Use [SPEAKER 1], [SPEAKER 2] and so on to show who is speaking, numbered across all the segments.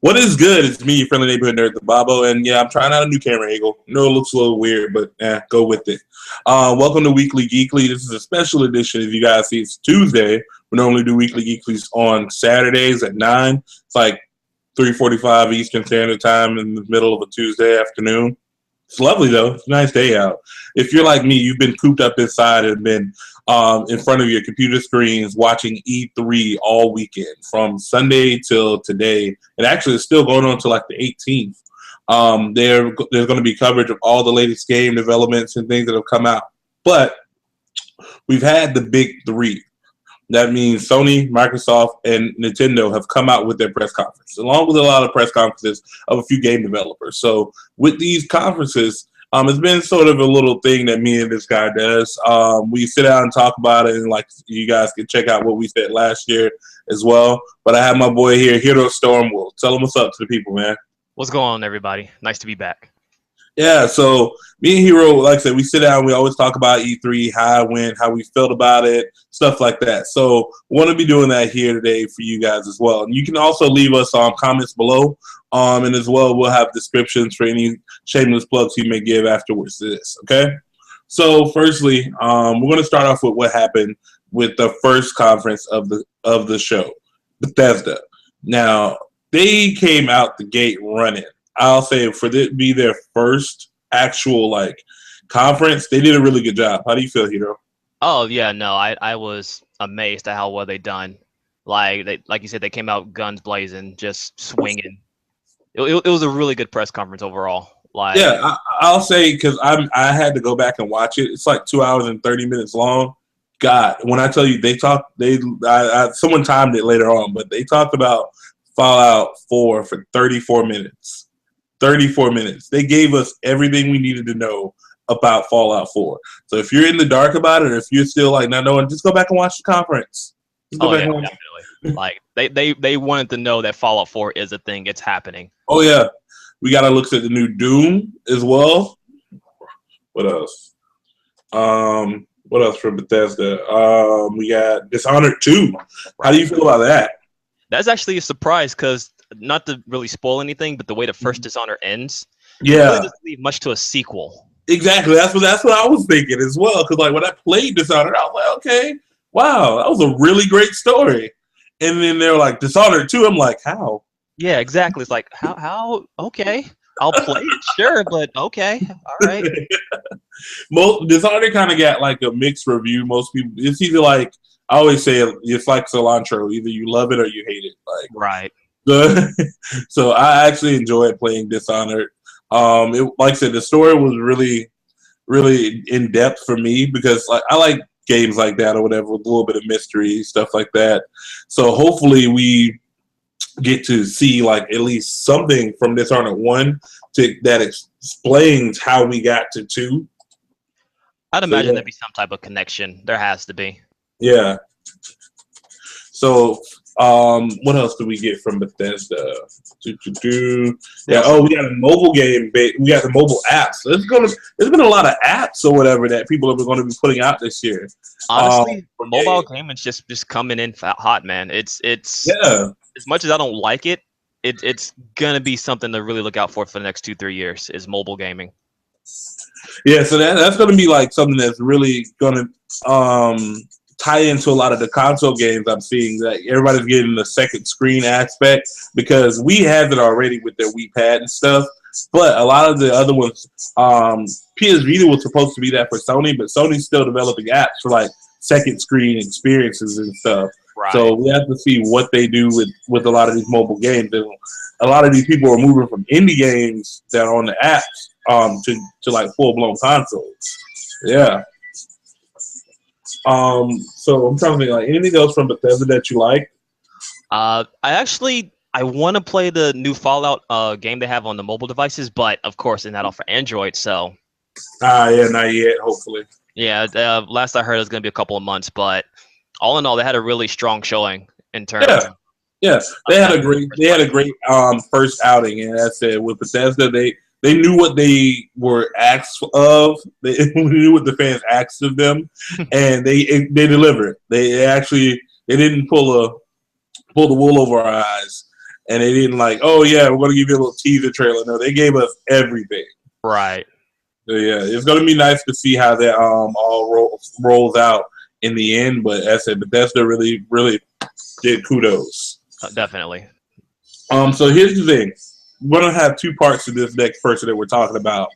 [SPEAKER 1] What is good? It's me, your friendly neighborhood nerd, the Bobbo, and yeah, I'm trying out a new camera angle. No, it looks a little weird, but go with it. Welcome to Weekly Geekly. This is a special edition. As you guys see, it's Tuesday. We normally do Weekly Geeklies on Saturdays at 9. It's like 3:45 Eastern Standard Time in the middle of a Tuesday afternoon. It's lovely, though. It's a nice day out. If you're like me, you've been cooped up inside and been in front of your computer screens watching E3 all weekend from Sunday till today. And actually, it's still going on till like the 18th. There's going to be coverage of all the latest game developments and things that have come out. But we've had the big three. That means Sony, Microsoft, and Nintendo have come out with their press conference, along with a lot of press conferences of a few game developers. So with these conferences, it's been sort of a little thing that me and this guy does. We sit down and talk about it, and like you guys can check out what we said last year as well. But I have my boy here, Hiro Stormwolf. Tell him what's up to the people, man.
[SPEAKER 2] What's going on, everybody? Nice to be back.
[SPEAKER 1] Yeah, so me and Hiro, like I said, we sit down, we always talk about E3, how it went, how we felt about it, stuff like that. So we want to be doing that here today for you guys as well. And you can also leave us comments below, and as well we'll have descriptions for any shameless plugs you may give afterwards to this, okay? So firstly, we're going to start off with what happened with the first conference of the show, Bethesda. Now, they came out the gate running. I'll say for it be their first actual conference, they did a really good job. How do you feel, Hiro?
[SPEAKER 2] Oh yeah, no, I was amazed at how well they done. Like you said, they came out guns blazing, just swinging. It was a really good press conference overall.
[SPEAKER 1] Yeah, I'll say because I had to go back and watch it. It's like 2 hours and 30 minutes long. God, when I tell you someone timed it later on, but they talked about Fallout 4 for 34 minutes. 34 minutes. They gave us everything we needed to know about Fallout 4. So if you're in the dark about it, or if you're still not knowing, just go back and watch the conference.
[SPEAKER 2] Definitely. They wanted to know that Fallout 4 is a thing. It's happening.
[SPEAKER 1] Oh yeah, we got to look at the new Doom as well. What else? What else from Bethesda? We got Dishonored 2. How do you feel about that?
[SPEAKER 2] That's actually a surprise because, not to really spoil anything, but the way the first Dishonored ends,
[SPEAKER 1] yeah,
[SPEAKER 2] it really doesn't leave much to a sequel.
[SPEAKER 1] Exactly. That's what I was thinking as well. Because when I played Dishonored, I was like, okay, wow, that was a really great story. And then they're like, Dishonored 2. I'm like, how?
[SPEAKER 2] Yeah, exactly. It's like, how? Okay, I'll play it, sure, but okay, all right.
[SPEAKER 1] Dishonored kind of got a mixed review. Most people, it's either I always say it's like cilantro. Either you love it or you hate it.
[SPEAKER 2] Right.
[SPEAKER 1] So I actually enjoyed playing Dishonored. Like I said, the story was really, really in depth for me because I like games like that or whatever with a little bit of mystery, stuff like that. So hopefully we get to see at least something from Dishonored 1 that explains how we got to 2.
[SPEAKER 2] I'd imagine there'd be some type of connection. There has to be.
[SPEAKER 1] Yeah. So, what else do we get from Bethesda? Yeah. Oh, we got a mobile game. We got the mobile apps. There's been a lot of apps or whatever that people are going to be putting out this year.
[SPEAKER 2] Honestly, mobile gaming's just coming in hot, man. It's
[SPEAKER 1] yeah.
[SPEAKER 2] As much as I don't like it, it's gonna be something to really look out for the next 2-3 years. Is mobile gaming.
[SPEAKER 1] Yeah, so that's going to be something that's really going to tie into a lot of the console games I'm seeing. Everybody's getting the second screen aspect because we have it already with their Wii Pad and stuff. But a lot of the other ones, PS Vita was supposed to be that for Sony, but Sony's still developing apps for second screen experiences and stuff.
[SPEAKER 2] Right.
[SPEAKER 1] So we have to see what they do with a lot of these mobile games. And a lot of these people are moving from indie games that are on the apps to full blown consoles. Yeah. So I'm trying to think anything else from Bethesda that you like?
[SPEAKER 2] I want to play the new Fallout game they have on the mobile devices, but of course they're not all for Android, so.
[SPEAKER 1] Yeah, not yet. Hopefully.
[SPEAKER 2] Yeah, last I heard it's gonna be a couple of months, but all in all, they had a really strong showing in terms.
[SPEAKER 1] Yeah, they had a great first outing, and that's it. With Bethesda, they knew what they were asked of. They knew what the fans asked of them, and they delivered. They didn't pull the wool over our eyes and they didn't like, oh yeah, we're gonna give you a little teaser trailer. No, they gave us everything.
[SPEAKER 2] Right.
[SPEAKER 1] So yeah, it's gonna be nice to see how that all rolls out in the end. But as I said, Bethesda really did kudos.
[SPEAKER 2] Definitely.
[SPEAKER 1] So here's the thing: we're gonna have two parts to this next person that we're talking about.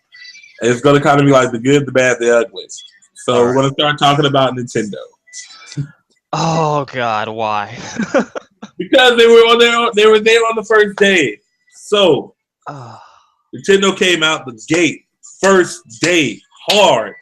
[SPEAKER 1] It's gonna kind of be like the good, the bad, the ugly. So we're gonna start talking about Nintendo.
[SPEAKER 2] Oh God, why?
[SPEAKER 1] Because they were there on the first day. So Nintendo came out the gate first day hard.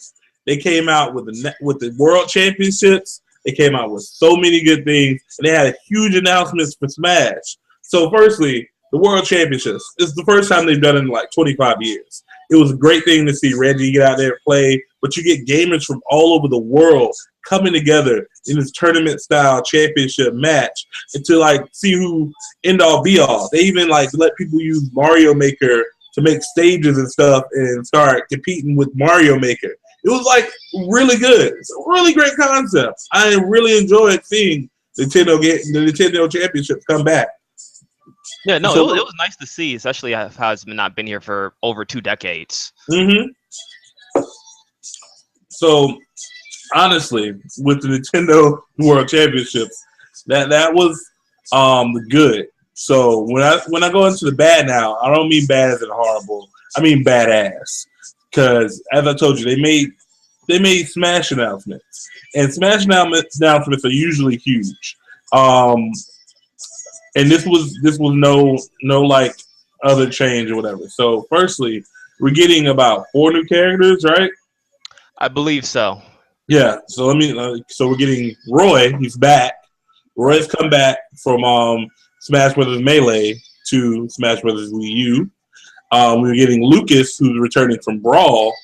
[SPEAKER 1] They came out with the World Championships. They came out with so many good things, and they had huge announcements for Smash. So, firstly, the World Championships. It's the first time they've done it in like 25 years. It was a great thing to see Reggie get out there and play, but you get gamers from all over the world coming together in this tournament-style championship match and to like see who end all be all. They even like let people use Mario Maker to make stages and stuff and start competing with Mario Maker. It was like really good. It's a really great concept. I really enjoyed seeing the Nintendo Championships come back.
[SPEAKER 2] Yeah, no, it was nice to see, especially how it's not been here for over 2 decades.
[SPEAKER 1] Mm-hmm. So, honestly, with the Nintendo World Championships, that was good. So when I go into the bad now, I don't mean bad as in horrible. I mean badass. Because as I told you, they made Smash announcements, and Smash announcements are usually huge. And this was no like other change or whatever. So firstly, we're getting about 4 new characters, right?
[SPEAKER 2] I believe so.
[SPEAKER 1] Yeah. So we're getting Roy. He's back. Roy's come back from Smash Brothers Melee to Smash Brothers Wii U. We're getting Lucas, who's returning from Brawl,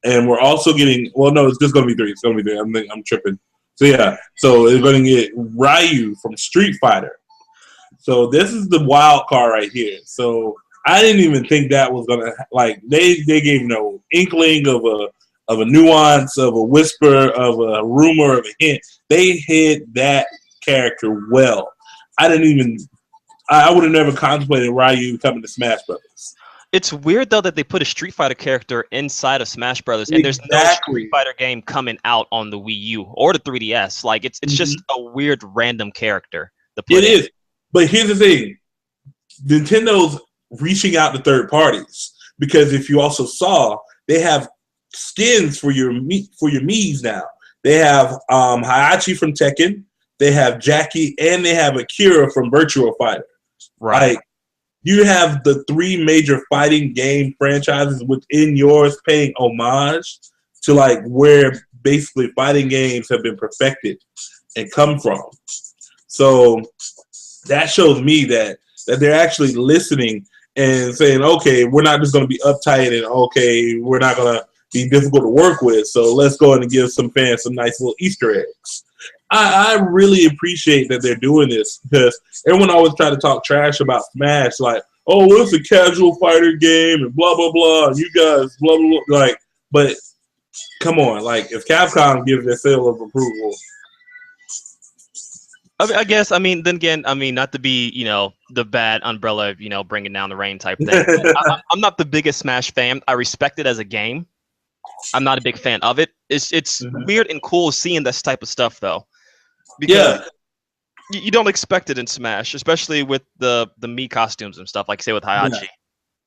[SPEAKER 1] and we're also getting. Well, no, it's just going to be 3. It's going to be 3. I'm tripping. So yeah. So we're going to get Ryu from Street Fighter. So this is the wild card right here. So I didn't even think that was gonna like they gave no inkling of a nuance, of a whisper, of a rumor, of a hint. They hid that character well. I would have never contemplated Ryu coming to Smash Brothers.
[SPEAKER 2] It's weird though that they put a Street Fighter character inside of Smash Brothers, and there's no Street Fighter game coming out on the Wii U or the 3DS. Like it's just a weird random character.
[SPEAKER 1] It is. But here's the thing. Nintendo's reaching out to third parties because if you also saw, they have skins for your Miis now. They have Hayachi from Tekken, they have Jackie, and they have Akira from Virtua Fighter.
[SPEAKER 2] Right.
[SPEAKER 1] Like, you have the 3 major fighting game franchises within yours paying homage to like where basically fighting games have been perfected and come from. So that shows me that they're actually listening and saying, okay, we're not just going to be uptight and okay, we're not going to be difficult to work with. So let's go ahead and give some fans some nice little Easter eggs. I really appreciate that they're doing this because everyone always try to talk trash about Smash, like, oh, well, it's a casual fighter game and blah, blah, blah. And you guys, blah, blah, blah. Like, but come on, like, if Capcom gives their seal of approval,
[SPEAKER 2] I guess, then again, not to be, the bad umbrella, bringing down the rain type thing. I'm not the biggest Smash fan. I respect it as a game. I'm not a big fan of it. It's weird and cool seeing this type of stuff, though. Because you don't expect it in Smash, especially with the Mii costumes and stuff, like, say, with Hayachi.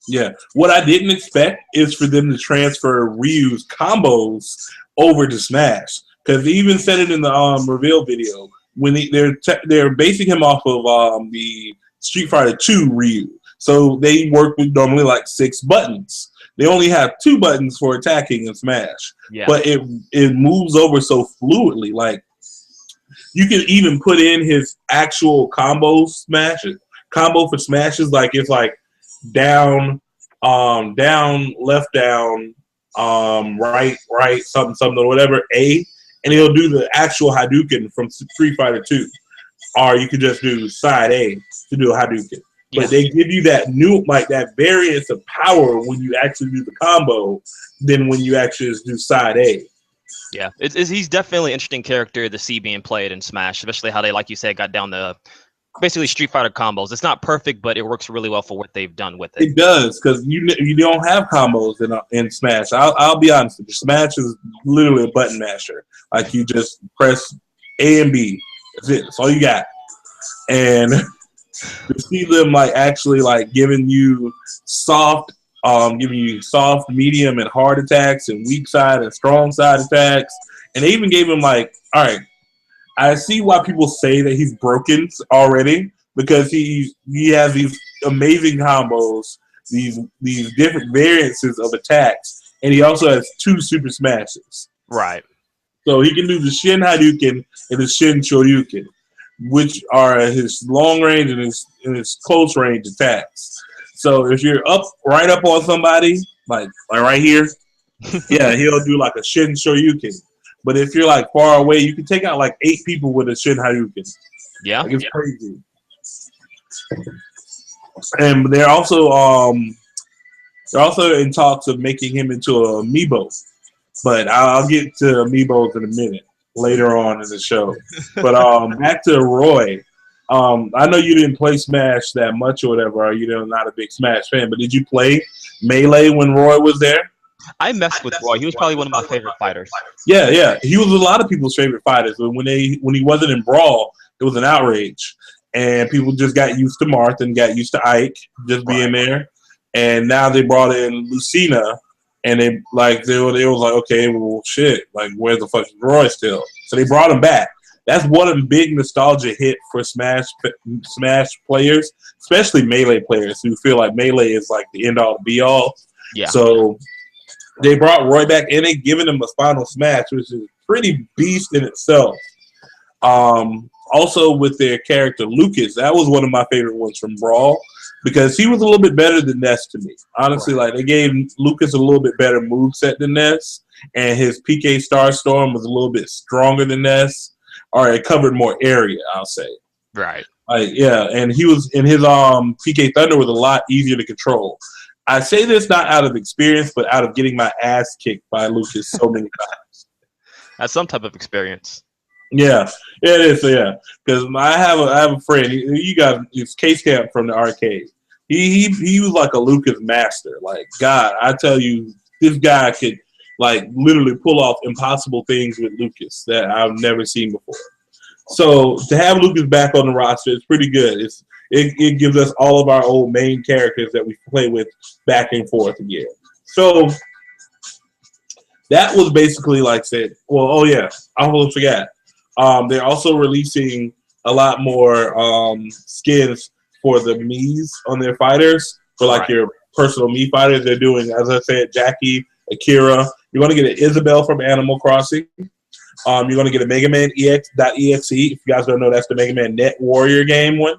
[SPEAKER 1] Yeah. What I didn't expect is for them to transfer Ryu's combos over to Smash. Because they even said it in the reveal video. When they're basing him off of the Street Fighter 2 Ryu. So they work with normally like 6 buttons. They only have 2 buttons for attacking and Smash. Yeah. But it moves over so fluidly. Like, you can even put in his actual combo for smashes. Like, it's like down, left, down, right, something, or whatever, A. And he'll do the actual Hadouken from Street Fighter 2. Or you could just do side A to do a Hadouken. But they give you that that variance of power when you actually do the combo than when you actually just do side A.
[SPEAKER 2] Yeah, he's definitely an interesting character to see being played in Smash, especially how they, like you said, got down the basically Street Fighter combos. It's not perfect, but it works really well for what they've done with it.
[SPEAKER 1] It does, because you don't have combos in Smash. I'll be honest with you. Smash is literally a button masher. Like, you just press A and B. That's it. That's all you got. And to see them like actually like giving you soft, medium, and hard attacks, and weak side and strong side attacks, and they even gave him like, all right, I see why people say that he's broken already, because he has these amazing combos, these different variances of attacks, and he also has 2 super smashes.
[SPEAKER 2] Right.
[SPEAKER 1] So he can do the Shin Hadouken and the Shin Shoryuken, which are his long range and his close range attacks. So if you're right up on somebody, like right here, yeah, he'll do like a Shin Shoryuken. But if you're like far away, you can take out like 8 people with a Shin Hadouken.
[SPEAKER 2] Yeah,
[SPEAKER 1] like, it's crazy. And they're also in talks of making him into a amiibo. But I'll get to amiibos in a minute later on in the show. But back to Roy. I know you didn't play Smash that much or whatever, or you're not a big Smash fan, but did you play Melee when Roy was there?
[SPEAKER 2] I messed with Roy. He was probably one of my favorite fighters.
[SPEAKER 1] Yeah. He was a lot of people's favorite fighters. But when he wasn't in Brawl, it was an outrage. And people just got used to Marth and got used to Ike just being there. And now they brought in Lucina, and they was like, okay, well, shit, like, where's the fucking Roy still? So they brought him back. That's one of the big nostalgia hit for Smash players, especially Melee players who feel like Melee is like the end all be all.
[SPEAKER 2] Yeah.
[SPEAKER 1] So they brought Roy back, and they given him a final Smash, which is pretty beast in itself. Also with their character Lucas, that was one of my favorite ones from Brawl, because he was a little bit better than Ness to me. Honestly, like, they gave Lucas a little bit better moveset than Ness, and his PK Starstorm was a little bit stronger than Ness, or it covered more area, I'll say.
[SPEAKER 2] Right.
[SPEAKER 1] Yeah, and he was in his PK Thunder was a lot easier to control. I say this not out of experience, but out of getting my ass kicked by Lucas so many times.
[SPEAKER 2] That's some type of experience.
[SPEAKER 1] Yeah, it is. So yeah, because I have a friend. You got his Case Camp from the arcade. He was like a Lucas master. Like, God, I tell you, this guy could like literally pull off impossible things with Lucas that I've never seen before. So to have Lucas back on the roster is pretty good. It gives us all of our old main characters that we play with back and forth again. So that was basically like said. Well, oh yeah, I almost forgot. They're also releasing a lot more skins for the Miis on their fighters, for like your personal Mii fighters. They're doing, as I said, Jackie, Akira. You're going to get an Isabelle from Animal Crossing. You're going to get a Mega Man EX.exe. If you guys don't know, that's the Mega Man Net Warrior game one.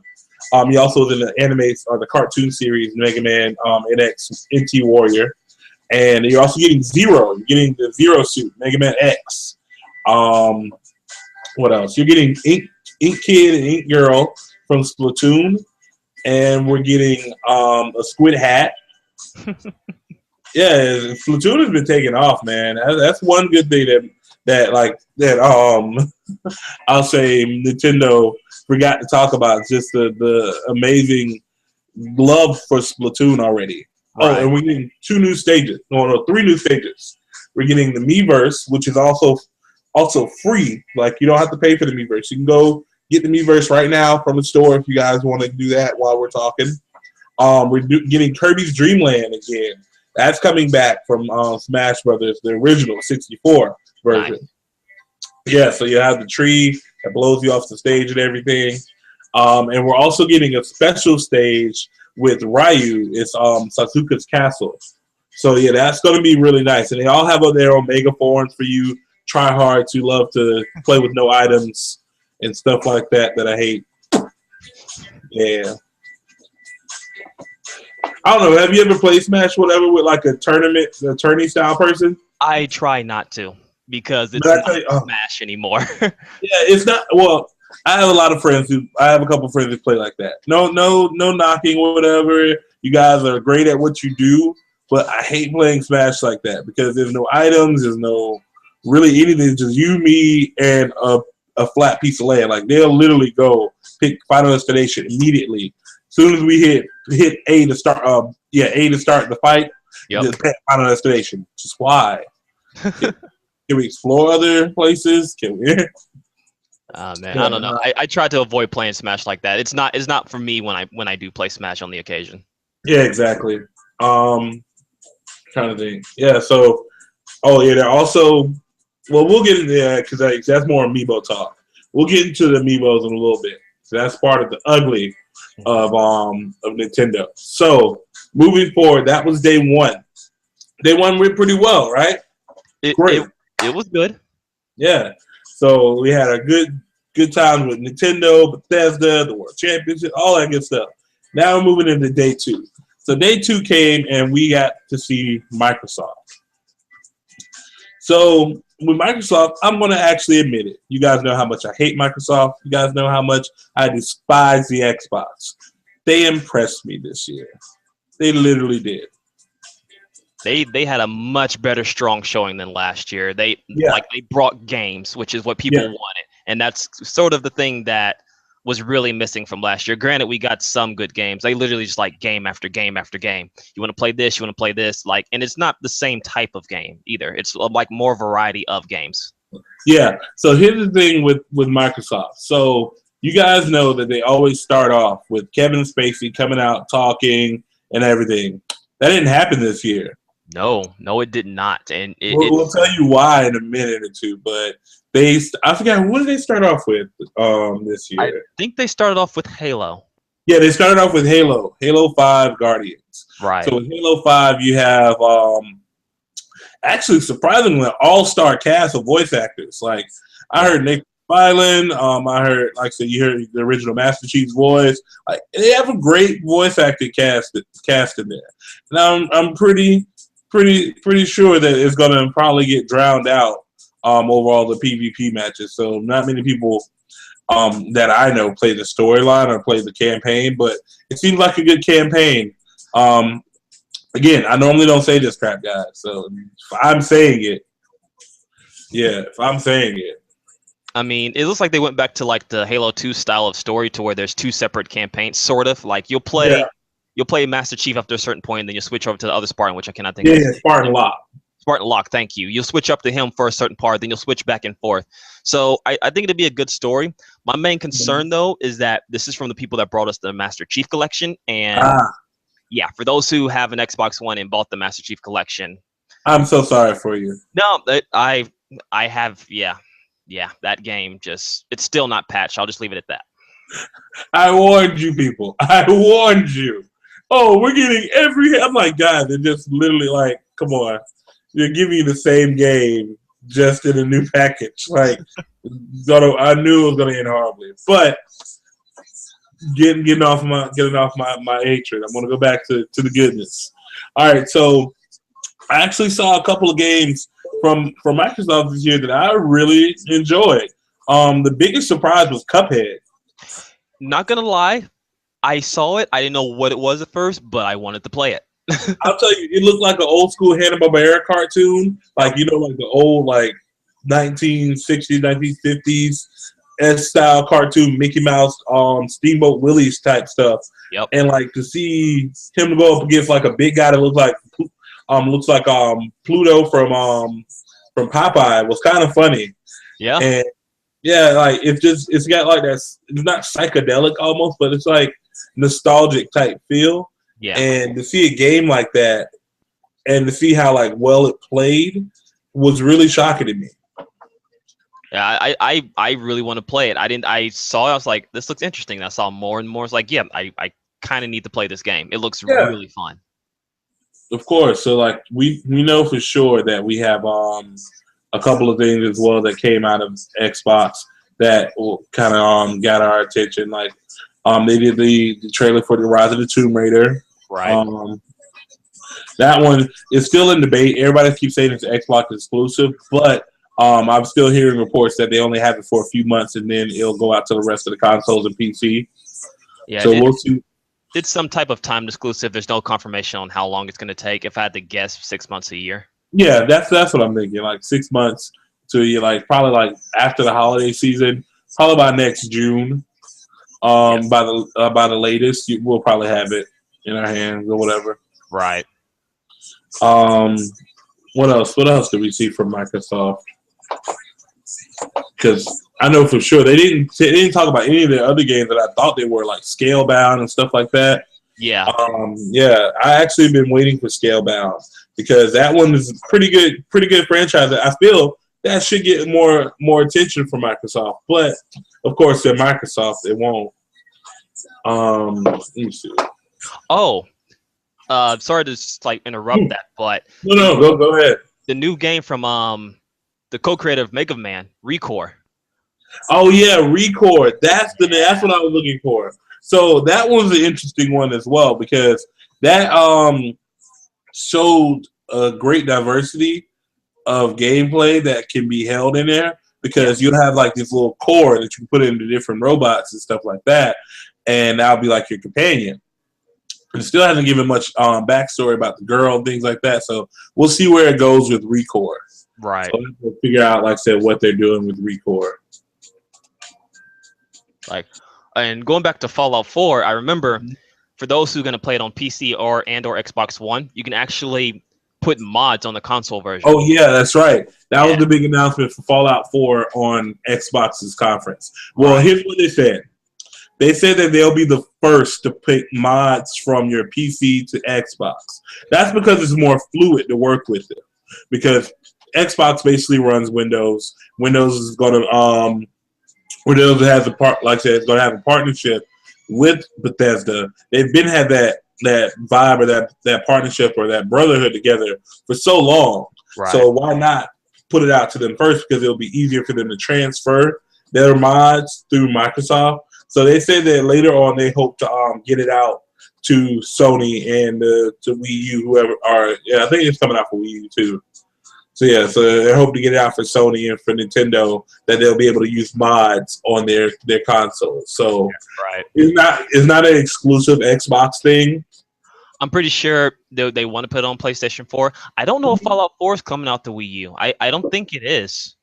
[SPEAKER 1] You also in the anime or the cartoon series Mega Man NT Warrior. And you're also getting Zero. You're getting the Zero suit, Mega Man X. What else? You're getting Ink Kid and Ink Girl from Splatoon, and we're getting a Squid Hat. Yeah, Splatoon has been taking off, man. That's one good thing that I'll say Nintendo forgot to talk about. Just the amazing love for Splatoon already. Right. Oh, and we're getting 2 new stages. No, 3 new stages. We're getting the Miiverse, which is also free. Like, you don't have to pay for the Miiverse. You can go get the Miiverse right now from the store if you guys want to do that while we're talking. We're getting Kirby's Dream Land again. That's coming back from Smash Brothers, the original 64 version. Nice. Yeah, so you have the tree that blows you off the stage and everything. And we're also getting a special stage with Ryu. It's Sasuke's Castle. So yeah, that's going to be really nice. And they all have their Omega forms for you. Try hard to love to play with no items and stuff like that I hate. Yeah. I don't know. Have you ever played Smash whatever with like a tourney style person?
[SPEAKER 2] I try not to, because it's not Smash anymore.
[SPEAKER 1] Yeah, it's not. Well, I have a couple friends who play like that. No knocking or whatever. You guys are great at what you do, but I hate playing Smash like that because there's no items, there's no really anything. It's just you, me, and a flat piece of land. Like they'll literally go pick Final Destination immediately. As soon as we hit A to start, A to start the fight.
[SPEAKER 2] Yep.
[SPEAKER 1] Just pick Final Destination. Just why? Can we explore other places? Can we?
[SPEAKER 2] Man, I don't know. I try to avoid playing Smash like that. It's not for me when I do play Smash on the occasion.
[SPEAKER 1] Yeah, exactly. Trying to think. Yeah. So, they're also. Well, we'll get into that because that's more Amiibo talk. We'll get into the Amiibos in a little bit. So that's part of the ugly of Nintendo. So moving forward, that was day one. Day one went pretty well, right? Great.
[SPEAKER 2] It was good.
[SPEAKER 1] Yeah. So we had a good time with Nintendo, Bethesda, the World Championship, all that good stuff. Now we're moving into day two. So day two came and we got to see Microsoft. So with Microsoft, I'm going to actually admit it. You guys know how much I hate Microsoft. You guys know how much I despise the Xbox. They impressed me this year. They literally did.
[SPEAKER 2] They had a much better strong showing than last year. They brought games, which is what people wanted. And that's sort of the thing that was really missing from last year. Granted, we got some good games. They literally just like game after game after game. You want to play this, you want to play this, and it's not the same type of game either. It's like more variety of games.
[SPEAKER 1] Yeah. So here's the thing with Microsoft. So you guys know that they always start off with Kevin Spacey coming out talking and everything. That didn't happen this year.
[SPEAKER 2] No, it did not. And
[SPEAKER 1] we'll tell you why in a minute or two, but I forgot, what did they start off with this year?
[SPEAKER 2] I think they started off with Halo.
[SPEAKER 1] Yeah, they started off with Halo 5 Guardians.
[SPEAKER 2] Right.
[SPEAKER 1] So with Halo 5, you have actually surprisingly an all-star cast of voice actors. Like I heard Nick Fylan, I heard, like I said, you heard the original Master Chief's voice. Like they have a great voice acting cast in there. And I'm pretty sure that it's gonna probably get drowned out over all the PvP matches. So not many people that I know play the storyline or play the campaign, but it seems like a good campaign. Again, I normally don't say this crap, guys. So if I'm saying it,
[SPEAKER 2] I mean, it looks like they went back to like the Halo 2 style of story to where there's two separate campaigns, sort of. Like you'll play Master Chief after a certain point, and then you switch over to the other Spartan, which I cannot think of.
[SPEAKER 1] Yeah, Spartan Locke.
[SPEAKER 2] Spartan Locke, thank you. You'll switch up to him for a certain part, then you'll switch back and forth. So I think it'd be a good story. My main concern, though, is that this is from the people that brought us the Master Chief Collection. And, for those who have an Xbox One and bought the Master Chief Collection.
[SPEAKER 1] I'm so sorry for you.
[SPEAKER 2] No, I have, that game it's still not patched. I'll just leave it at that.
[SPEAKER 1] I warned you, people. I warned you. Oh, we're getting I'm like, God, they're just literally like, come on. They're giving you the same game just in a new package. Like, I knew it was gonna end horribly. But getting off my hatred. I'm gonna go back to the goodness. All right, so I actually saw a couple of games from Microsoft this year that I really enjoyed. The biggest surprise was Cuphead.
[SPEAKER 2] Not gonna lie, I saw it. I didn't know what it was at first, but I wanted to play it.
[SPEAKER 1] I'll tell you, it looked like an old school Hanna-Barbera cartoon, like like the old 1960s, 1950s S-style cartoon, Mickey Mouse, Steamboat Willie type stuff.
[SPEAKER 2] Yep.
[SPEAKER 1] And to see him go up against a big guy that looks like Pluto from Popeye was kind of funny.
[SPEAKER 2] Yeah.
[SPEAKER 1] And it's got that. It's not psychedelic almost, but it's nostalgic type feel.
[SPEAKER 2] Yeah.
[SPEAKER 1] And to see a game like that and to see how well it played was really shocking to me.
[SPEAKER 2] Yeah, I really want to play it. I saw it, I was like, this looks interesting. And I saw more and more. It's like, I kind of need to play this game. It looks really fun.
[SPEAKER 1] Of course. So we know for sure that we have a couple of things as well that came out of Xbox that kind of got our attention. They did the trailer for the Rise of the Tomb Raider.
[SPEAKER 2] Right.
[SPEAKER 1] That one is still in debate. Everybody keeps saying it's Xbox exclusive, but I'm still hearing reports that they only have it for a few months and then it'll go out to the rest of the consoles and PC.
[SPEAKER 2] Yeah.
[SPEAKER 1] So we'll see.
[SPEAKER 2] It's some type of timed exclusive. There's no confirmation on how long it's going to take. If I had to guess, 6 months, a year.
[SPEAKER 1] Yeah, that's what I'm thinking. 6 months to probably after the holiday season. probably by next June.
[SPEAKER 2] Yes.
[SPEAKER 1] By the latest, we'll probably have it in our hands or whatever.
[SPEAKER 2] Right.
[SPEAKER 1] What else? What else did we see from Microsoft? Because I know for sure they didn't talk about any of the other games that I thought they were, like Scalebound and stuff like that.
[SPEAKER 2] Yeah.
[SPEAKER 1] Yeah, I actually been waiting for Scalebound because that one is a pretty good franchise. I feel that should get more attention from Microsoft, but of course they're Microsoft, it won't. Let me see.
[SPEAKER 2] Oh, sorry to interrupt that, but
[SPEAKER 1] No, go ahead.
[SPEAKER 2] the new game from the co-creator of Mega Man, Recore.
[SPEAKER 1] Oh yeah, Record. That's what I was looking for. So that was an interesting one as well because that showed a great diversity of gameplay that can be held in there because you'll have like this little core that you can put into different robots and stuff like that, and that'll be like your companion. It still hasn't given much backstory about the girl and things like that, so we'll see where it goes with Recore.
[SPEAKER 2] Right.
[SPEAKER 1] So we'll figure out, like I said, what they're doing with Recore.
[SPEAKER 2] And going back to Fallout 4, I remember for those who are going to play it on PC or Xbox One, you can actually put mods on the console version.
[SPEAKER 1] Oh yeah, that's right. That was the big announcement for Fallout 4 on Xbox's conference. Well, here's what they said. They said that they'll be the first to pick mods from your PC to Xbox. That's because it's more fluid to work with it. Because Xbox basically runs Windows. Windows is going to Windows has like I said, it's going to have a partnership with Bethesda. They've been had that vibe or that partnership or that brotherhood together for so long.
[SPEAKER 2] Right.
[SPEAKER 1] So why not put it out to them first? Because it'll be easier for them to transfer their mods through Microsoft. So they said that later on they hope to get it out to Sony and to Wii U, whoever are. Yeah, I think it's coming out for Wii U too. So yeah, so they hope to get it out for Sony and for Nintendo that they'll be able to use mods on their consoles. So it's not an exclusive Xbox thing.
[SPEAKER 2] I'm pretty sure they want to put it on PlayStation 4. I don't know if Fallout 4 is coming out to Wii U. I don't think it is.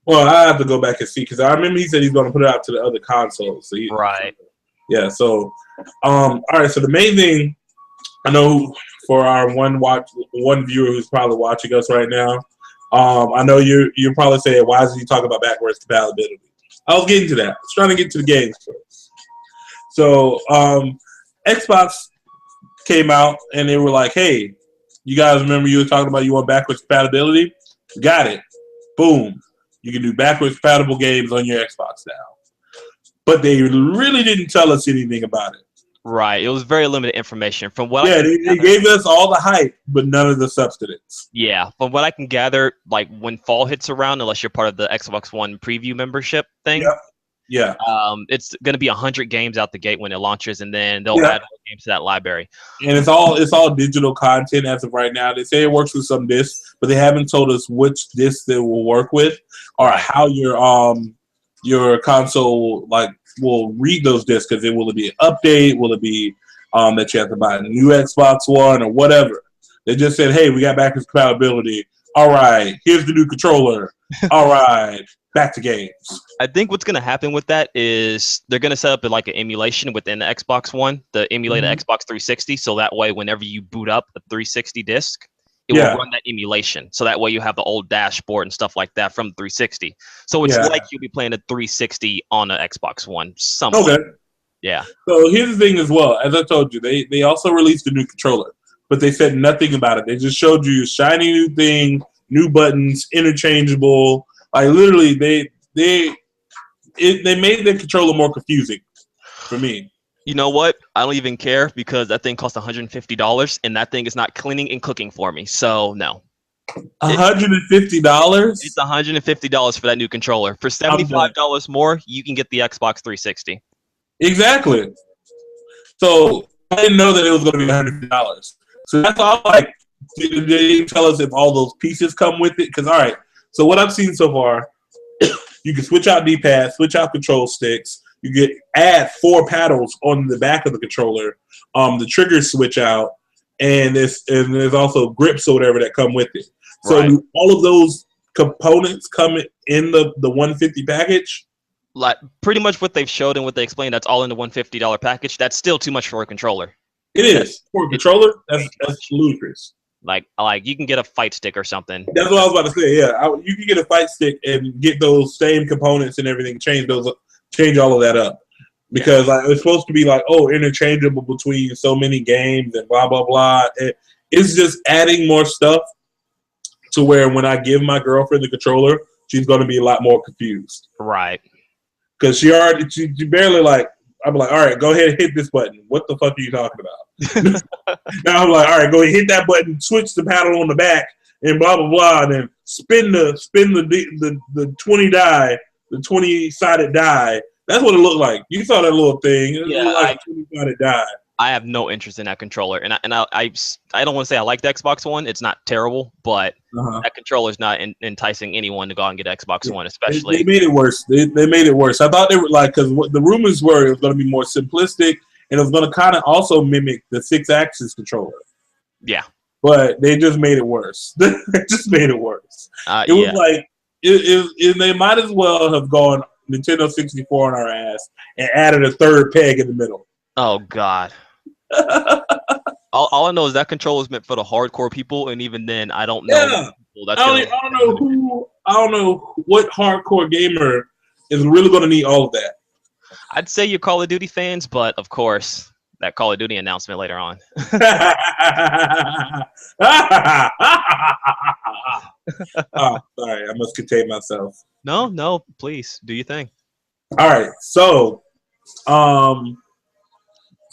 [SPEAKER 1] Well, I have to go back and see because I remember he said he's going to put it out to the other consoles. So yeah. So, all right. So the main thing I know for our one viewer who's probably watching us right now, I know you're probably saying, why is he talking about backwards compatibility? I was getting to that. I was trying to get to the games first. So, Xbox came out and they were like, "Hey, you guys remember you were talking about you want backwards compatibility? Got it. Boom. You can do backwards compatible games on your Xbox now." But they really didn't tell us anything about it.
[SPEAKER 2] Right. It was very limited information. From what
[SPEAKER 1] they gave us all the hype, but none of the substance.
[SPEAKER 2] Yeah. From what I can gather, like when fall hits around, unless you're part of the Xbox One preview membership thing,
[SPEAKER 1] yeah,
[SPEAKER 2] it's going to be 100 games out the gate when it launches, and then they'll add more games to that library.
[SPEAKER 1] And it's all digital content as of right now. They say it works with some discs, but they haven't told us which discs they will work with or how your console will read those discs. Because will it be an update? Will it be that you have to buy a new Xbox One or whatever? They just said, "Hey, we got backwards compatibility. All right, here's the new controller. All right, back to games."
[SPEAKER 2] I think what's going to happen with that is they're going to set up an emulation within the Xbox One, the emulator Xbox 360, so that way whenever you boot up a 360 disc, it will run that emulation. So that way you have the old dashboard and stuff like that from the 360. So it's like you'll be playing a 360 on an Xbox One.
[SPEAKER 1] Okay.
[SPEAKER 2] Yeah.
[SPEAKER 1] So here's the thing as well. As I told you, they also released a new controller, but they said nothing about it. They just showed you a shiny new thing, new buttons, interchangeable. Like literally, they made the controller more confusing for me.
[SPEAKER 2] You know what? I don't even care because that thing costs $150, and that thing is not cleaning and cooking for me. So no.
[SPEAKER 1] $150?
[SPEAKER 2] It's $150 for that new controller. For $75 more, you can get the Xbox 360.
[SPEAKER 1] Exactly. So I didn't know that it was going to be $150. So that's all. Like, they didn't tell us if all those pieces come with it. Because all right. So what I've seen so far, you can switch out D-pad, switch out control sticks. You add 4 paddles on the back of the controller. The triggers switch out, and there's also grips or whatever that come with it. So all of those components come in the $150 package.
[SPEAKER 2] Like pretty much what they've showed and what they explained, that's all in the $150 package. That's still too much for a controller.
[SPEAKER 1] It is for a controller. That's ludicrous.
[SPEAKER 2] Like you can get a fight stick or something.
[SPEAKER 1] That's what I was about to say. Yeah, you can get a fight stick and get those same components and everything. Change all of that up because like it's supposed to be like interchangeable between so many games and blah blah blah. It's just adding more stuff to where when I give my girlfriend the controller, she's going to be a lot more confused.
[SPEAKER 2] Right.
[SPEAKER 1] Because she barely like. I'm like, all right, go ahead and hit this button. What the fuck are you talking about? Now I'm like, all right, go ahead, hit that button, switch the paddle on the back, and blah blah blah, and then spin the 20 die, the 20-sided die. That's what it looked like. You saw that little thing. It looked like a 20-sided die.
[SPEAKER 2] I have no interest in that controller, and I don't want to say I like the Xbox One. It's not terrible, but that controller is not enticing anyone to go out and get Xbox One, especially.
[SPEAKER 1] They made it worse. They made it worse. I thought they were like because the rumors were it was going to be more simplistic and it was going to kind of also mimic the 6-axis controller.
[SPEAKER 2] Yeah,
[SPEAKER 1] but they just made it worse. They just made it worse. It was like they might as well have gone Nintendo 64 on our ass and added a third peg in the middle.
[SPEAKER 2] Oh God. all I know is that controller is meant for the hardcore people, and even then, I don't know.
[SPEAKER 1] Yeah. I don't know what hardcore gamer is really going to need all of that.
[SPEAKER 2] I'd say your Call of Duty fans, but of course, that Call of Duty announcement later on.
[SPEAKER 1] Oh, sorry, I must contain myself.
[SPEAKER 2] No, please do your thing.
[SPEAKER 1] All right, so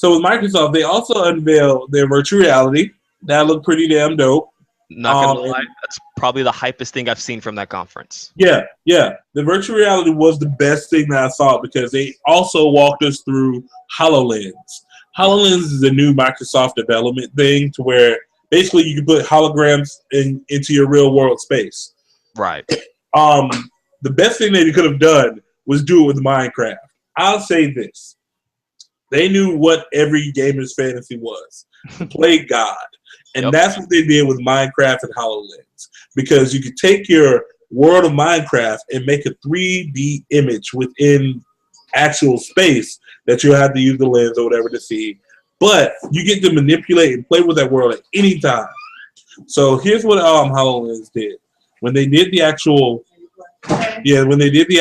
[SPEAKER 1] with Microsoft, they also unveiled their virtual reality. That looked pretty damn dope.
[SPEAKER 2] Not gonna lie, that's probably the hypest thing I've seen from that conference.
[SPEAKER 1] Yeah. The virtual reality was the best thing that I saw because they also walked us through HoloLens. HoloLens is a new Microsoft development thing to where basically you can put holograms into your real world space.
[SPEAKER 2] Right.
[SPEAKER 1] The best thing that you could have done was do it with Minecraft. I'll say this. They knew what every gamer's fantasy was. Play God. And that's what they did with Minecraft and HoloLens. Because you could take your world of Minecraft and make a 3D image within actual space that you'll have to use the lens or whatever to see. But you get to manipulate and play with that world at any time. So here's what HoloLens did. When they did the actual when they did the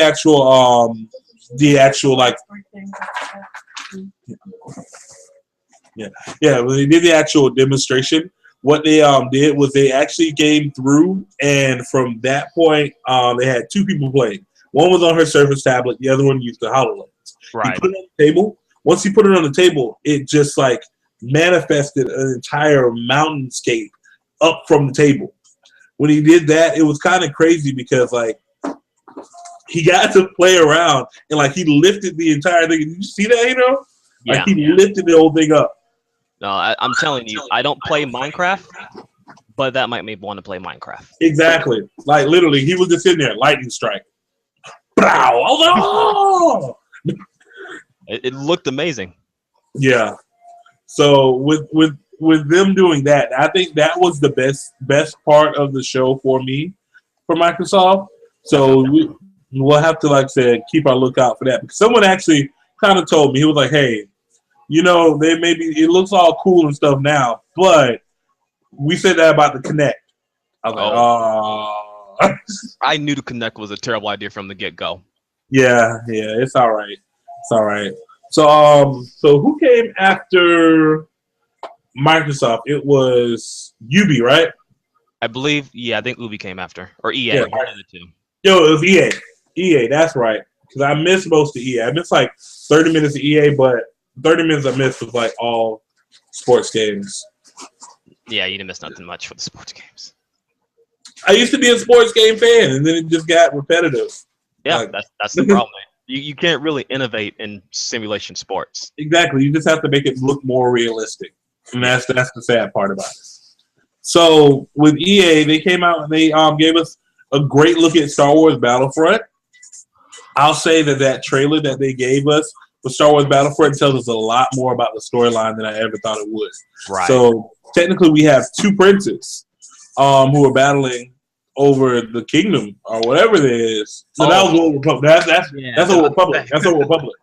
[SPEAKER 1] actual demonstration, what they did was they actually came through, and from that point, they had two people playing. One was on her Surface tablet, the other one used the HoloLens.
[SPEAKER 2] Right.
[SPEAKER 1] He put it on the table. Once he put it on the table, it just like manifested an entire mountainscape up from the table. When he did that, it was kind of crazy because like he got to play around and like he lifted the entire thing. Did you see that, you know?
[SPEAKER 2] Yeah.
[SPEAKER 1] Like he lifted the whole thing up.
[SPEAKER 2] No, I'm telling you, I don't play Minecraft, but that might make me want to play Minecraft.
[SPEAKER 1] Exactly. Like literally, he was just sitting there, lightning strike. I was like, oh!
[SPEAKER 2] It looked amazing.
[SPEAKER 1] Yeah. So with them doing that, I think that was the best part of the show for me, for Microsoft. So we'll have to, like I said, keep our lookout for that. Because someone actually kind of told me, he was like, hey, you know, it looks all cool and stuff now, but we said that about the Kinect. I was like, oh.
[SPEAKER 2] I knew the Kinect was a terrible idea from the get-go.
[SPEAKER 1] Yeah, it's all right. It's all right. So who came after Microsoft? It was Ubi, right?
[SPEAKER 2] I believe, I think Ubi came after. Or EA, one of the two.
[SPEAKER 1] Yo, it was EA. EA, that's right. Because I missed most of EA. I missed like 30 minutes of EA, but 30 minutes I missed was like all sports games.
[SPEAKER 2] Yeah, you didn't miss nothing much for the sports games.
[SPEAKER 1] I used to be a sports game fan, and then it just got repetitive.
[SPEAKER 2] Yeah, like, that's the problem. You can't really innovate in simulation sports.
[SPEAKER 1] Exactly. You just have to make it look more realistic. And that's the sad part about it. So with EA, they came out and they gave us a great look at Star Wars Battlefront. I'll say that trailer that they gave us for Star Wars Battlefront tells us a lot more about the storyline than I ever thought it would.
[SPEAKER 2] Right.
[SPEAKER 1] So technically we have two princes who are battling over the kingdom or whatever it is. So that was Old Republic. That's Old Republic. That's Old Republic.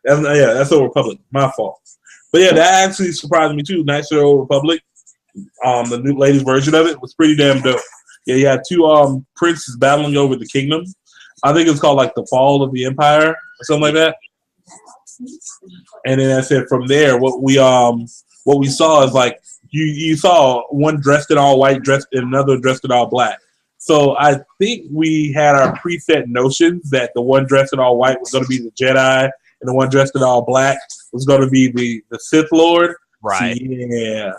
[SPEAKER 1] That's Old Republic. My fault. But yeah, that actually surprised me too. Nicer Old Republic. The new latest version of it was pretty damn dope. Yeah, you had two princes battling over the kingdom. I think it's called like the Fall of the Empire or something like that. And then I said from there, what we saw is like you saw one dressed in all white, and another dressed in all black. So I think we had our preset notions that the one dressed in all white was going to be the Jedi, and the one dressed in all black was going to be the Sith Lord.
[SPEAKER 2] Right.
[SPEAKER 1] So, yeah.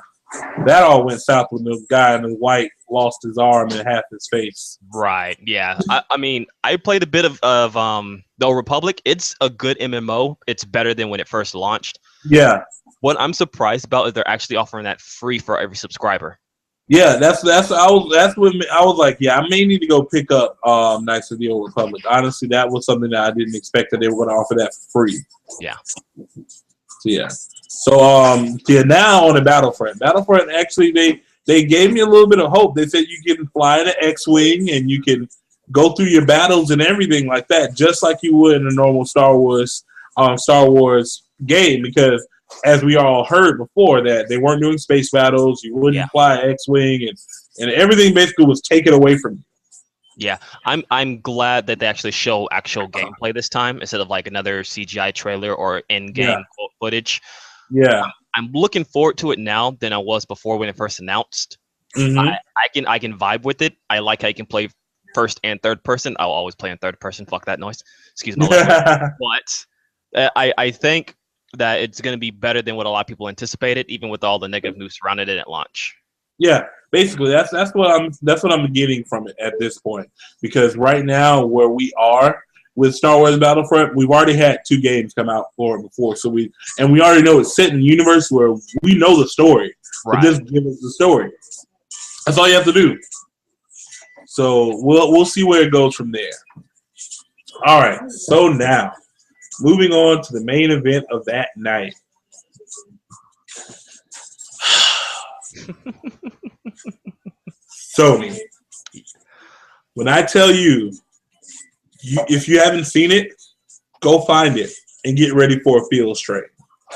[SPEAKER 1] That all went south when the guy in the white lost his arm and half his face.
[SPEAKER 2] Right. Yeah. I mean, I played a bit of the Old Republic. It's a good MMO. It's better than when it first launched.
[SPEAKER 1] Yeah.
[SPEAKER 2] What I'm surprised about is they're actually offering that free for every subscriber.
[SPEAKER 1] Yeah, that's when I was like, yeah, I may need to go pick up Knights of the Old Republic. Honestly, that was something that I didn't expect that they were going to offer that for free.
[SPEAKER 2] Yeah.
[SPEAKER 1] So yeah. So now on the Battlefront. Battlefront actually they gave me a little bit of hope. They said you can fly in an X-wing and you can go through your battles and everything like that, just like you would in a normal Star Wars game. Because as we all heard before, that they weren't doing space battles, you wouldn't fly X-wing, and everything basically was taken away from you.
[SPEAKER 2] Yeah, I'm glad that they actually show actual gameplay this time instead of like another CGI trailer or in-game footage.
[SPEAKER 1] Yeah,
[SPEAKER 2] I'm looking forward to it now than I was before when it first announced.
[SPEAKER 1] Mm-hmm.
[SPEAKER 2] I can vibe with it. I like how you can play first and third person. I'll always play in third person. Fuck that noise. Excuse my language. But I think that it's going to be better than what a lot of people anticipated, even with all the negative news surrounding it at launch.
[SPEAKER 1] Yeah, basically that's what I'm getting from it at this point. Because right now where we are with Star Wars Battlefront, we've already had 2 games come out for it before, so we already know it's set in a universe where we know the story. Right. But just give us the story. That's all you have to do. So we'll see where it goes from there. All right. So now, moving on to the main event of that night. Sony. When I tell you, if you haven't seen it, go find it and get ready for a field strain.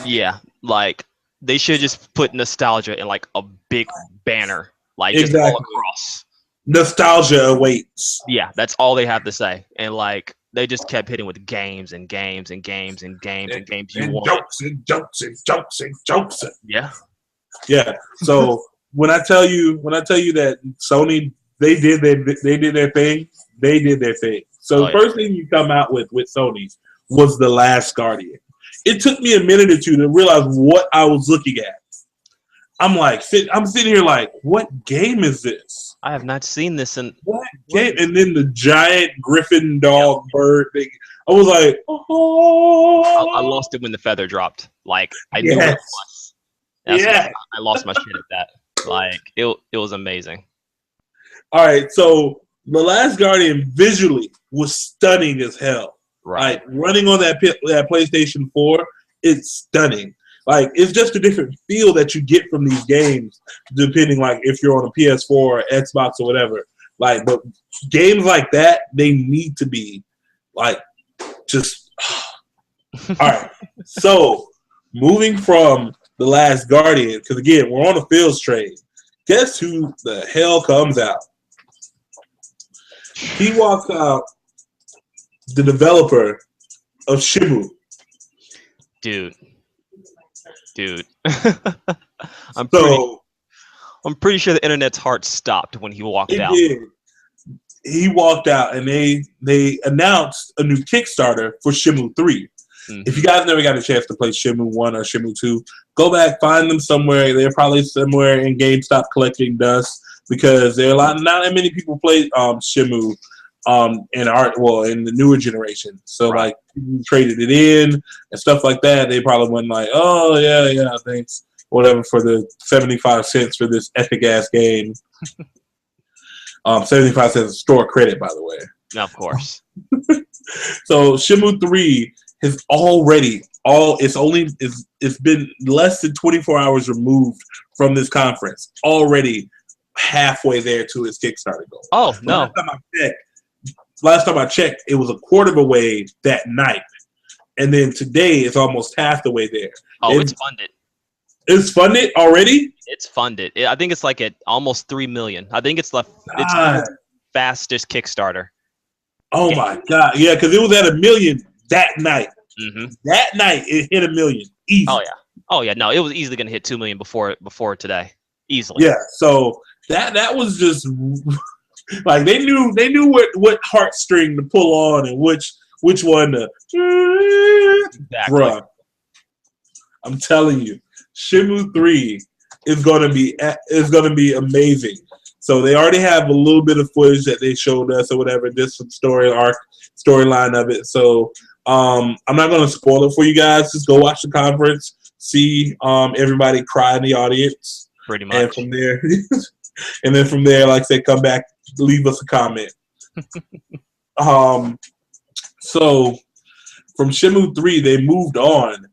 [SPEAKER 2] Yeah, like they should just put nostalgia in like a big banner, like
[SPEAKER 1] exactly.
[SPEAKER 2] Just all across.
[SPEAKER 1] Nostalgia awaits.
[SPEAKER 2] Yeah, that's all they have to say, and like they just kept hitting with games and games and games and games and games you want.
[SPEAKER 1] Jokes.
[SPEAKER 2] Yeah.
[SPEAKER 1] Yeah. So when I tell you that Sony they did their thing. So the first thing you come out with Sony was The Last Guardian. It took me a minute or two to realize what I was looking at. I'm sitting here like, what game is this?
[SPEAKER 2] I have not seen this in
[SPEAKER 1] what game? And then the giant griffin dog bird thing. I was like, oh.
[SPEAKER 2] I lost it when the feather dropped. Like I knew what it was. I lost my shit at that. Like it was amazing.
[SPEAKER 1] All right, so The Last Guardian visually was stunning as hell.
[SPEAKER 2] Right.
[SPEAKER 1] Like running on that PlayStation 4, it's stunning. Like it's just a different feel that you get from these games, depending like if you're on a PS4 or Xbox or whatever. Like, but games like that, they need to be like just. All right. So moving from The Last Guardian, because again we're on a field trade. Guess who the hell comes out? He walks out, the developer of Shimu.
[SPEAKER 2] Dude. I'm pretty sure the internet's heart stopped when he walked out.
[SPEAKER 1] Did. He walked out, and they announced a new Kickstarter for Shimu 3. Mm-hmm. If you guys never got a chance to play Shimu 1 or Shimu 2, go back, find them somewhere. They're probably somewhere in GameStop collecting dust because not that many people play Shimu in the newer generation. So like people traded it in and stuff like that. They probably went like, oh yeah, thanks, whatever for the 75 cents for this epic ass game. 75 cents store credit, by the way.
[SPEAKER 2] Of course.
[SPEAKER 1] So Shimu 3 has it's been less than 24 hours removed from this conference. Already halfway there to his Kickstarter goal.
[SPEAKER 2] Oh no!
[SPEAKER 1] Last time I checked, it was a quarter of a way that night, and then today it's almost half the way there.
[SPEAKER 2] Oh, it's funded.
[SPEAKER 1] It's funded already.
[SPEAKER 2] It's funded. I think it's like at almost 3 million. I think it's the fastest Kickstarter.
[SPEAKER 1] Oh my god! Yeah, because it was at 1 million that night. Mm-hmm. That night it hit 1 million. Easy.
[SPEAKER 2] Oh yeah. No, it was easily going to hit 2 million before today. Easily.
[SPEAKER 1] Yeah. So that was just like they knew what heartstring to pull on and which one to.
[SPEAKER 2] Exactly.
[SPEAKER 1] Bruh, I'm telling you, Shenmue 3 is gonna be amazing. So they already have a little bit of footage that they showed us or whatever, just some storyline of it. So I'm not gonna spoil it for you guys. Just go watch the conference, see everybody cry in the audience.
[SPEAKER 2] Pretty much.
[SPEAKER 1] And from there, like I said, come back, leave us a comment. So from Shenmue 3, they moved on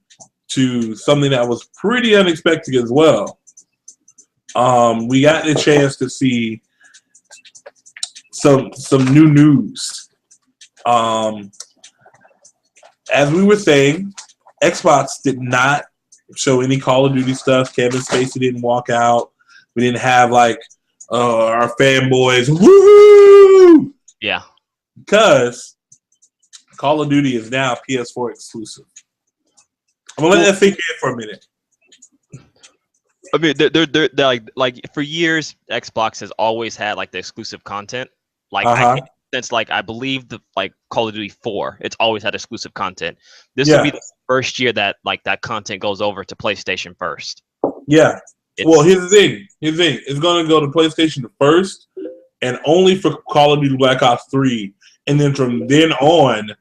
[SPEAKER 1] to something that was pretty unexpected as well. We got the chance to see some new news. As we were saying, Xbox did not show any Call of Duty stuff. Kevin Spacey didn't walk out. We didn't have like our fanboys. Woohoo!
[SPEAKER 2] Yeah,
[SPEAKER 1] because Call of Duty is now PS4 exclusive. I'm gonna let that sink in for a minute.
[SPEAKER 2] I mean, they're like for years, Xbox has always had like the exclusive content. Like since like I believe the like Call of Duty 4, it's always had exclusive content. This will be the first year that like that content goes over to PlayStation first.
[SPEAKER 1] Yeah. Well, here's the thing. It's gonna go to PlayStation first, and only for Call of Duty Black Ops 3, and then from then on,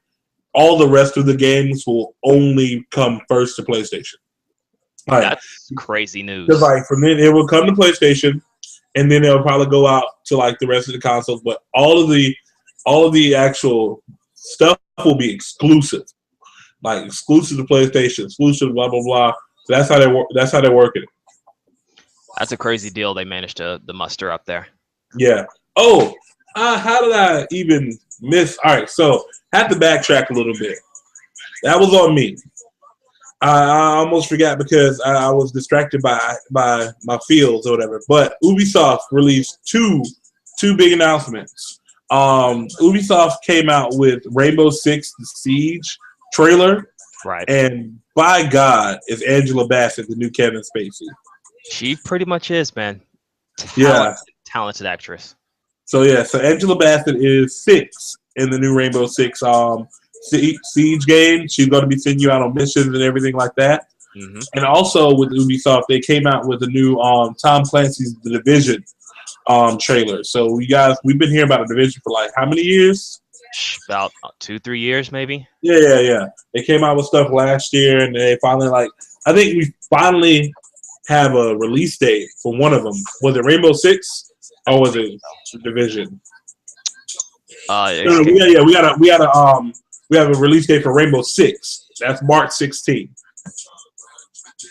[SPEAKER 1] all the rest of the games will only come first to PlayStation.
[SPEAKER 2] Right. That's crazy news.
[SPEAKER 1] Because like from then it will come to PlayStation, and then it'll probably go out to like the rest of the consoles. But all of the actual stuff will be exclusive, like exclusive to PlayStation, exclusive blah blah blah. So that's how they work. That's how they're working it.
[SPEAKER 2] That's a crazy deal they managed to muster up there.
[SPEAKER 1] Yeah. Oh, how did I even miss? All right, so I had to backtrack a little bit. That was on me. I almost forgot because I was distracted by my fields or whatever. But Ubisoft released two big announcements. Ubisoft came out with Rainbow Six The Siege trailer.
[SPEAKER 2] Right.
[SPEAKER 1] And by God, is Angela Bassett the new Kevin Spacey? She
[SPEAKER 2] pretty much is, man. Talented actress.
[SPEAKER 1] So Angela Bassett is 6 in the new Rainbow Six Siege game. She's going to be sending you out on missions and everything like that. Mm-hmm. And also with Ubisoft, they came out with a new Tom Clancy's The Division trailer. So we've been hearing about The Division for like how many years?
[SPEAKER 2] About 2-3 years, maybe.
[SPEAKER 1] Yeah. They came out with stuff last year, and they finally I think we finally have a release date for one of them. Was it Rainbow Six or was it The Division? We have a release date for Rainbow Six. That's March 16th.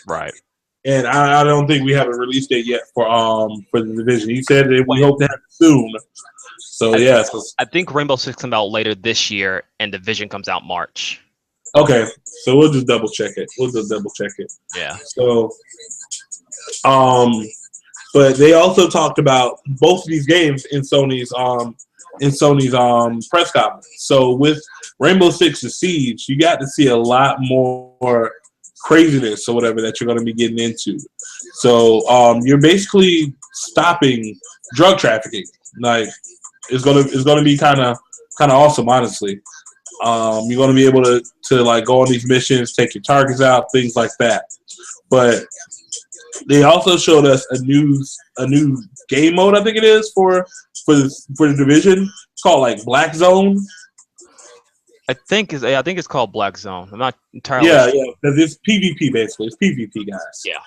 [SPEAKER 2] Right.
[SPEAKER 1] And I don't think we have a release date yet for The Division. He said that we hope to have it soon. So I
[SPEAKER 2] think Rainbow Six comes out later this year, and Division comes out March.
[SPEAKER 1] Okay, so we'll just double check it.
[SPEAKER 2] Yeah.
[SPEAKER 1] So, but they also talked about both of these games in Sony's press conference. So with Rainbow Six The Siege, you got to see a lot more craziness or whatever that you're going to be getting into. So you're basically stopping drug trafficking. Like it's gonna be kind of awesome, honestly. You're going to be able to like go on these missions, take your targets out, things like that. But they also showed us a new game mode, I think it is for the Division. It's called like Black Zone.
[SPEAKER 2] I think it's called Black Zone. I'm not entirely
[SPEAKER 1] sure. Yeah, because it's PvP basically. It's PvP, guys.
[SPEAKER 2] Yeah.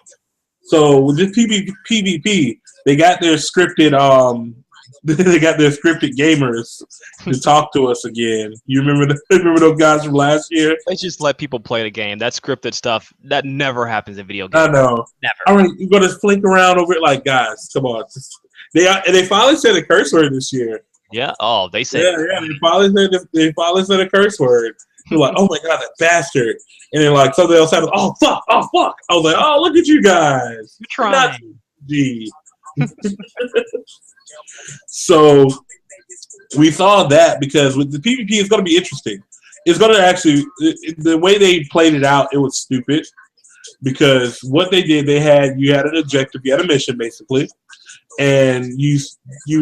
[SPEAKER 2] So
[SPEAKER 1] with this PvP, they got their scripted gamers to talk to us again. You remember those guys from last year?
[SPEAKER 2] They just let people play the game. That scripted stuff that never happens in video games.
[SPEAKER 1] I know.
[SPEAKER 2] Never.
[SPEAKER 1] All right, you're gonna flink around over it like, guys, come on. They finally said a curse word this year.
[SPEAKER 2] Yeah. Oh, they said.
[SPEAKER 1] Yeah. They finally said a curse word. They're like, oh my god, that bastard. And then like something else happened. Oh fuck. I was like, oh look at you guys.
[SPEAKER 2] You're trying.
[SPEAKER 1] G. So we saw that because with the PvP, it's going to be interesting. It's going to actually the way they played it out, it was stupid because what they did, you had an objective, you had a mission basically, and you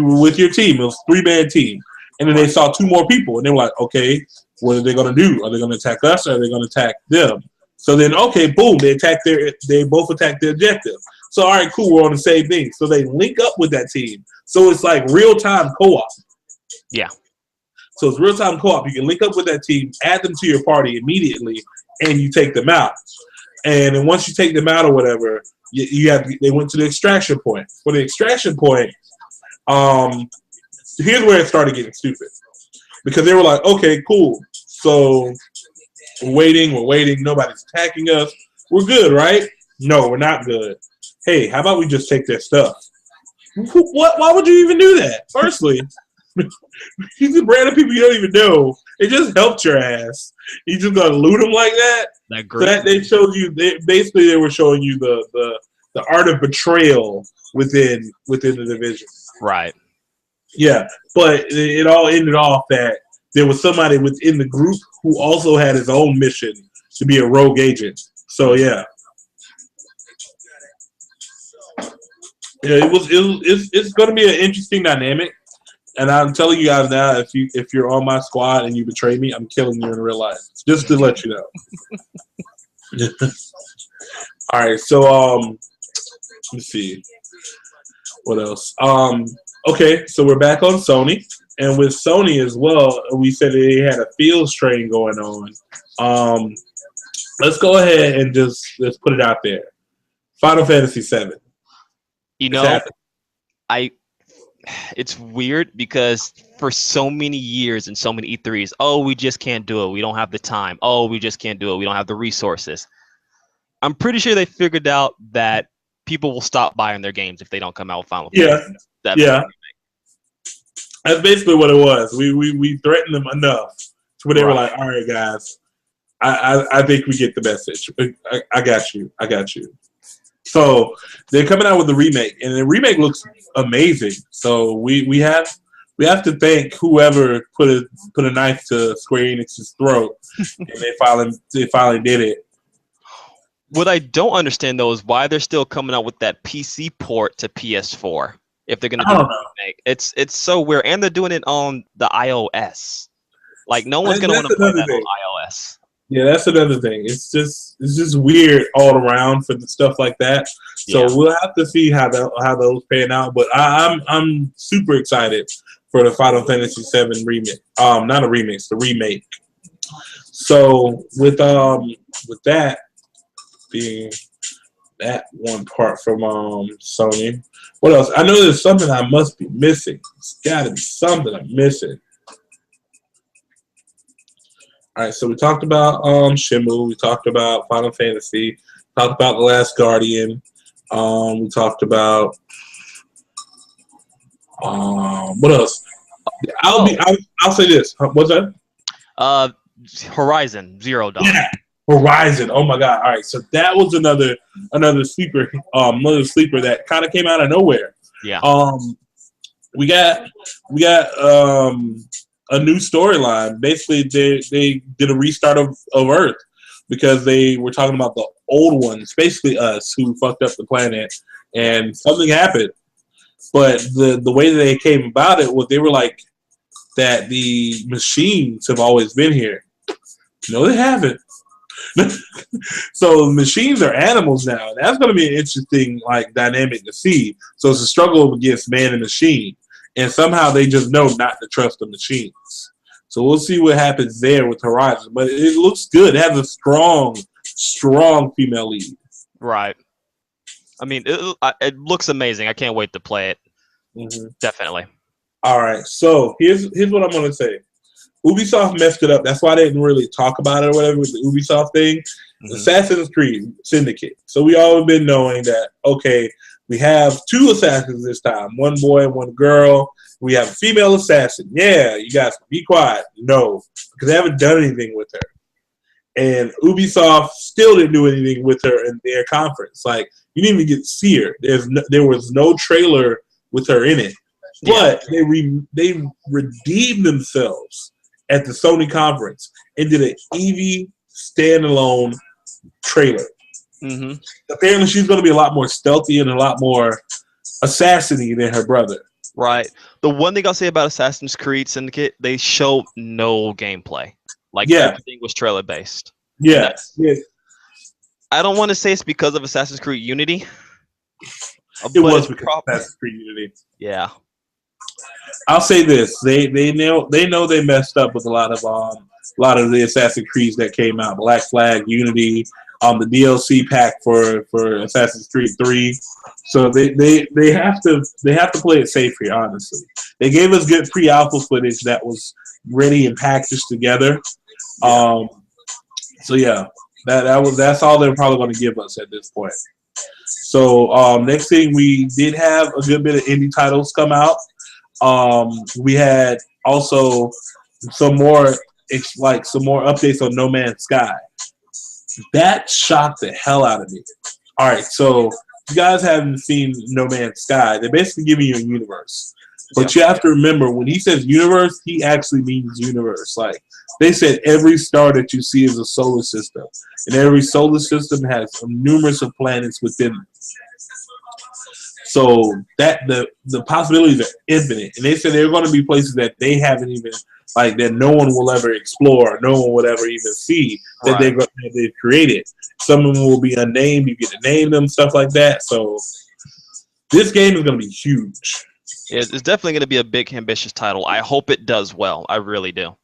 [SPEAKER 1] were with your team. It was a 3-man team, and then they saw 2 more people, and they were like, okay, what are they going to do? Are they going to attack us or are they going to attack them? So then, okay, boom, they both attacked their objective. So all right, cool, we're on the same thing. So they link up with that team. So it's like real-time co-op.
[SPEAKER 2] Yeah.
[SPEAKER 1] So it's real-time co-op. You can link up with that team, add them to your party immediately, and you take them out. And then once you take them out or whatever, they went to the extraction point. For the extraction point, here's where it started getting stupid. Because they were like, okay, cool. So we're waiting. Nobody's attacking us. We're good, right? No, we're not good. Hey, how about we just take their stuff? What? Why would you even do that? Firstly, these random people you don't even know. It just helped your ass. You just gonna loot them like that? They showed you. They were showing you the art of betrayal within the division.
[SPEAKER 2] Right.
[SPEAKER 1] Yeah, but it all ended off that there was somebody within the group who also had his own mission to be a rogue agent. So yeah. Yeah, it's going to be an interesting dynamic, and I'm telling you guys now, if you're on my squad and you betray me, I'm killing you in real life. Just to let you know. All right, so let's see what else. Okay, so we're back on Sony, and with Sony as well, we said they had a field strain going on. Let's go ahead and let's put it out there. Final Fantasy VII.
[SPEAKER 2] You know, it's weird because for so many years and so many E3s, oh, we just can't do it. We don't have the time. Oh, we just can't do it. We don't have the resources. I'm pretty sure they figured out that people will stop buying their games if they don't come out with Final Fantasy. Yeah. That's basically what it was. We threatened them enough to where they were like, all right, guys, I think we get the message. I got you. So they're coming out with the remake, and the remake looks amazing. So we have to thank whoever put a knife to Square Enix's throat, and they finally did it. What I don't understand though is why they're still coming out with that PC port to PS4 if they're going to do a remake. It's so weird, and they're doing it on the iOS. Like no one's going to want to play that on iOS. Yeah, that's another thing. It's just weird all around for the stuff like that. So we'll have to see how those pan out. But I'm super excited for the Final Fantasy VII remake. Not a remix, the remake. So with that being that one part from Sony, what else? I know there's something I must be missing. It's got to be something I'm missing. All right, so we talked about Shenmue, we talked about Final Fantasy, talked about The Last Guardian, we talked about what else? I'll say this. What's that? Horizon Zero Dawn. Yeah, Horizon. Oh my God! All right, so that was another sleeper that kind of came out of nowhere. Yeah. We got a new storyline. Basically, they did a restart of Earth because they were talking about the old ones, basically us, who fucked up the planet, and something happened. But the way that they came about it was they were like that the machines have always been here. No, they haven't. So machines are animals now. That's going to be an interesting dynamic to see. So it's a struggle against man and machine. And somehow they just know not to trust the machines. So we'll see what happens there with Horizon. But it looks good. It has a strong female lead. Right. I mean, it looks amazing. I can't wait to play it. Mm-hmm. Definitely. All right. So here's what I'm going to say. Ubisoft messed it up. That's why they didn't really talk about it or whatever with the Ubisoft thing. Mm-hmm. Assassin's Creed Syndicate. So we all have been knowing that, okay,
[SPEAKER 1] We have 2 assassins this time, 1 boy and 1 girl. We have a female assassin. Yeah, you guys be quiet. No, because they haven't done anything with her. And Ubisoft still didn't do anything with her in their conference. Like, you didn't even get to see her. There was no trailer with her in it. But they redeemed themselves at the Sony conference and did an Eevee standalone trailer. Mm-hmm. Apparently, she's going to be a lot more stealthy and a lot more assassin-y than her brother.
[SPEAKER 2] Right. The one thing I'll say about Assassin's Creed Syndicate, they showed no gameplay. Like, everything was trailer-based.
[SPEAKER 1] Yeah.
[SPEAKER 2] I don't want to say it's because of Assassin's Creed Unity.
[SPEAKER 1] It was because of Assassin's Creed Unity.
[SPEAKER 2] Yeah.
[SPEAKER 1] I'll say this: they know they messed up with a lot of the Assassin's Creeds that came out. Black Flag, Unity, the DLC pack for Assassin's Creed 3. So they have to play it safe here. Honestly, they gave us good pre-alpha footage that was ready and packaged together. So yeah, that's all they're probably going to give us at this point. So next thing, we did have a good bit of indie titles come out. We had also some more updates on No Man's Sky. That shocked the hell out of me. All right, so if you guys haven't seen No Man's Sky, they're basically giving you a universe. But you have to remember, when he says universe, he actually means universe. Like, they said every star that you see is a solar system. And every solar system has numerous of planets within it. So that the possibilities are infinite. And they said there are going to be places that they haven't even, like, that no one will ever explore, no one will ever even see that they've created. Some of them will be unnamed. You get to name them, stuff like that. So this game is going to be huge.
[SPEAKER 2] It's definitely going to be a big, ambitious title. I hope it does well. I really do.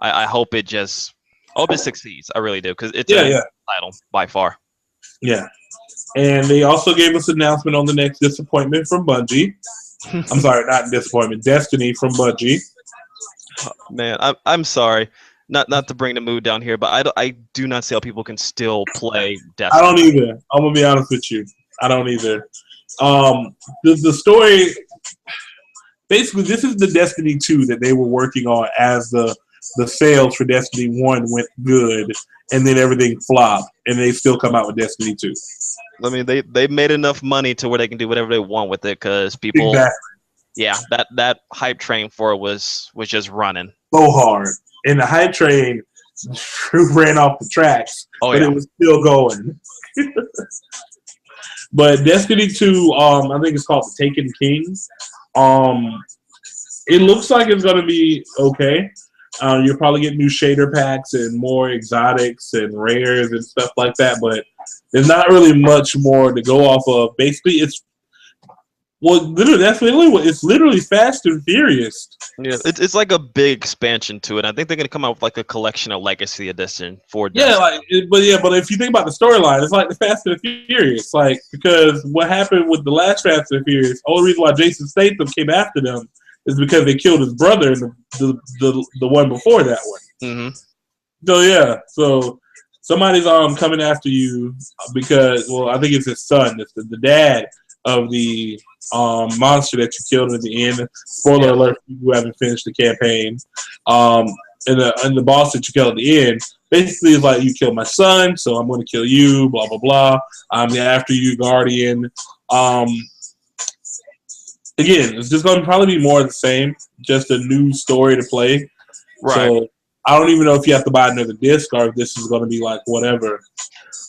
[SPEAKER 2] I hope it succeeds. I really do, because it's a title by far.
[SPEAKER 1] Yeah. And they also gave us an announcement on the next disappointment from Bungie. I'm sorry, not disappointment. Destiny from Bungie.
[SPEAKER 2] Man, I'm sorry. Not to bring the mood down here, but I do not see how people can still play Destiny.
[SPEAKER 1] I don't either. I'm going to be honest with you. I don't either. The story... Basically, this is the Destiny 2 that they were working on as the sales for Destiny 1 went good, and then everything flopped, and they still come out with Destiny 2.
[SPEAKER 2] I mean, they made enough money to where they can do whatever they want with it, because people... Exactly. Yeah, that hype train for it was just running.
[SPEAKER 1] So hard. And the hype train ran off the tracks, but it was still going. But Destiny 2, I think it's called The Taken King. It looks like it's going to be okay. You'll probably get new shader packs and more exotics and rares and stuff like that, but there's not really much more to go off of. Basically, it's literally Fast and Furious.
[SPEAKER 2] Yeah, it's like a big expansion to it. I think they're gonna come out with like a collection of Legacy Edition for Destiny.
[SPEAKER 1] But if you think about the storyline, it's like the Fast and Furious, like, because what happened with the last Fast and Furious, the only reason why Jason Statham came after them is because they killed his brother in the one before that one. Mm-hmm. So somebody's coming after you because, well, I think it's his son. It's the dad of the monster that you killed at the end. Spoiler alert for people who haven't finished the campaign. And the boss that you killed at the end basically is like, you killed my son, so I'm going to kill you, blah, blah, blah. I'm after you, Guardian. Again, it's just going to probably be more of the same, just a new story to play. Right. So I don't even know if you have to buy another disc or if this is going to be like whatever.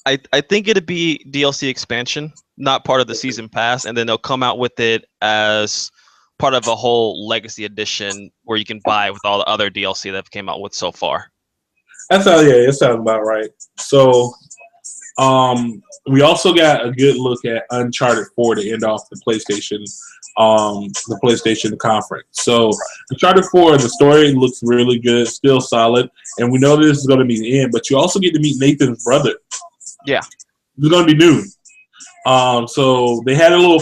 [SPEAKER 2] I think it'd be DLC expansion, not part of the season pass, and then they'll come out with it as part of a whole Legacy Edition where you can buy with all the other DLC that have came out with so far.
[SPEAKER 1] That sounds about right. So we also got a good look at Uncharted 4 to end off the PlayStation conference. So Uncharted 4, the story looks really good, still solid, and we know this is going to be the end, but you also get to meet Nathan's brother.
[SPEAKER 2] Yeah.
[SPEAKER 1] It's going to be new. So they had a little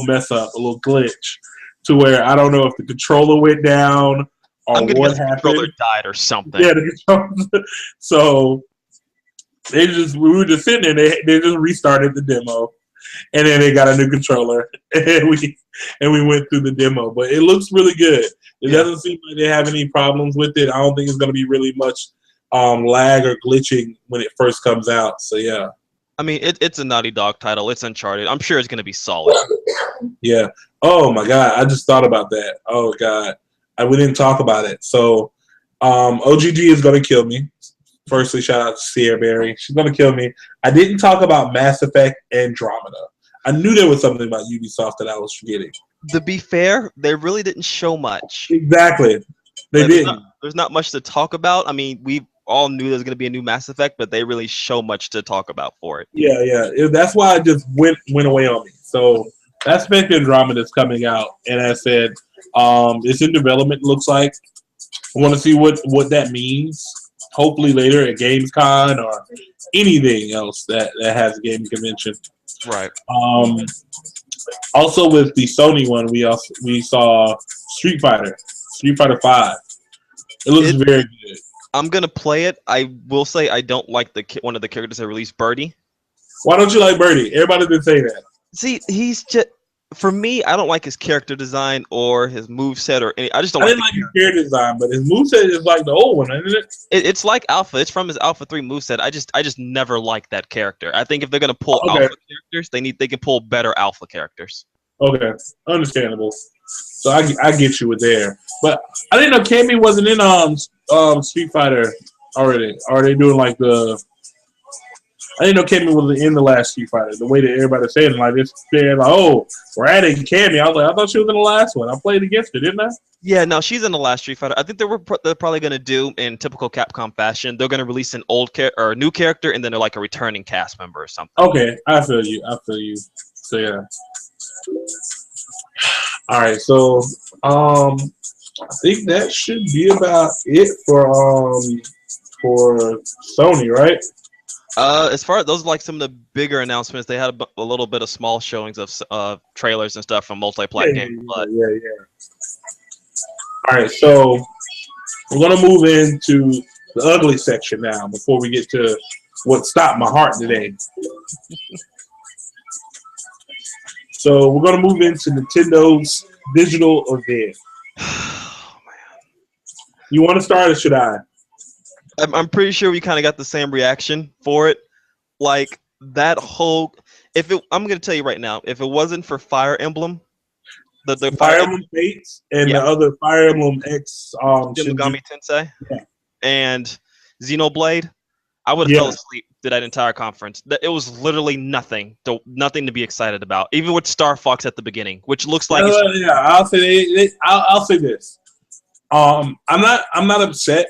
[SPEAKER 1] mess up, a little glitch, to where I don't know if the controller went down or what happened. The controller
[SPEAKER 2] died or something.
[SPEAKER 1] Yeah, the controller. So we were just sitting there. They just restarted the demo, and then they got a new controller, and we went through the demo. But it looks really good. It doesn't seem like they have any problems with it. I don't think it's going to be really much lag or glitching when it first comes out. So yeah.
[SPEAKER 2] I mean, it's a Naughty Dog title. It's Uncharted. I'm sure it's going to be solid.
[SPEAKER 1] Yeah. Oh my God, I just thought about that. Oh God, we didn't talk about it. So OGG is going to kill me. Firstly, shout out to Sierra Berry. She's going to kill me. I didn't talk about Mass Effect Andromeda. I knew there was something about Ubisoft that I was forgetting.
[SPEAKER 2] To be fair, they really didn't show much.
[SPEAKER 1] Exactly. They didn't.
[SPEAKER 2] There's not much to talk about. I mean, we all knew there was going to be a new Mass Effect, but they really show much to talk about for it.
[SPEAKER 1] Yeah. That's why it just went away on me. So Mass Effect Andromeda is coming out. And as I said, it's in development, looks like. I want to see what that means. Hopefully later at Gamescom or anything else that has a gaming convention.
[SPEAKER 2] Right.
[SPEAKER 1] Also with the Sony one, we saw Street Fighter 5. It looks very good.
[SPEAKER 2] I'm gonna play it. I will say I don't like one of the characters that released, Birdie.
[SPEAKER 1] Why don't you like Birdie? Everybody did say that.
[SPEAKER 2] See, he's just. For me, I don't like his character design or his moveset or any. I just don't.
[SPEAKER 1] I didn't like his character design, but his moveset is like the old one, isn't it?
[SPEAKER 2] It's like Alpha. It's from his Alpha 3 moveset. I just never liked that character. I think if they're gonna pull Alpha characters, they can pull better Alpha characters.
[SPEAKER 1] Okay, understandable. So I get you with there, but I didn't know Cammy wasn't in Street Fighter already. Are they doing like the? I didn't know Cammy was in the last Street Fighter. The way that everybody's saying, like, it's saying, like, oh, we're adding Cammy. I was like, I thought she was in the last one. I played against her, didn't I?
[SPEAKER 2] Yeah, no, she's in the last Street Fighter. I think they're probably going to do, in typical Capcom fashion, they're going to release an or a new character, and then they're like a returning cast member or something.
[SPEAKER 1] Okay, I feel you. So, yeah. All right, so I think that should be about it for Sony, right?
[SPEAKER 2] As far as those are like some of the bigger announcements, they had a little bit of small showings of trailers and stuff from multi-plat games.
[SPEAKER 1] Yeah. All right, so we're gonna move into the ugly section now before we get to what stopped my heart today. So we're gonna move into Nintendo's digital event.
[SPEAKER 2] Oh man,
[SPEAKER 1] you want to start or should I?
[SPEAKER 2] I'm pretty sure we kind of got the same reaction for it. Like that whole, I'm gonna tell you right now, if it wasn't for Fire Emblem, the
[SPEAKER 1] Fire Emblem Fates and the other Fire Emblem X,
[SPEAKER 2] Shin Megami Tensei, and Xenoblade, I would have fell asleep to that entire conference. It was literally nothing to be excited about. Even with Star Fox at the beginning, which looks like
[SPEAKER 1] I'll say I'll say this. I'm not upset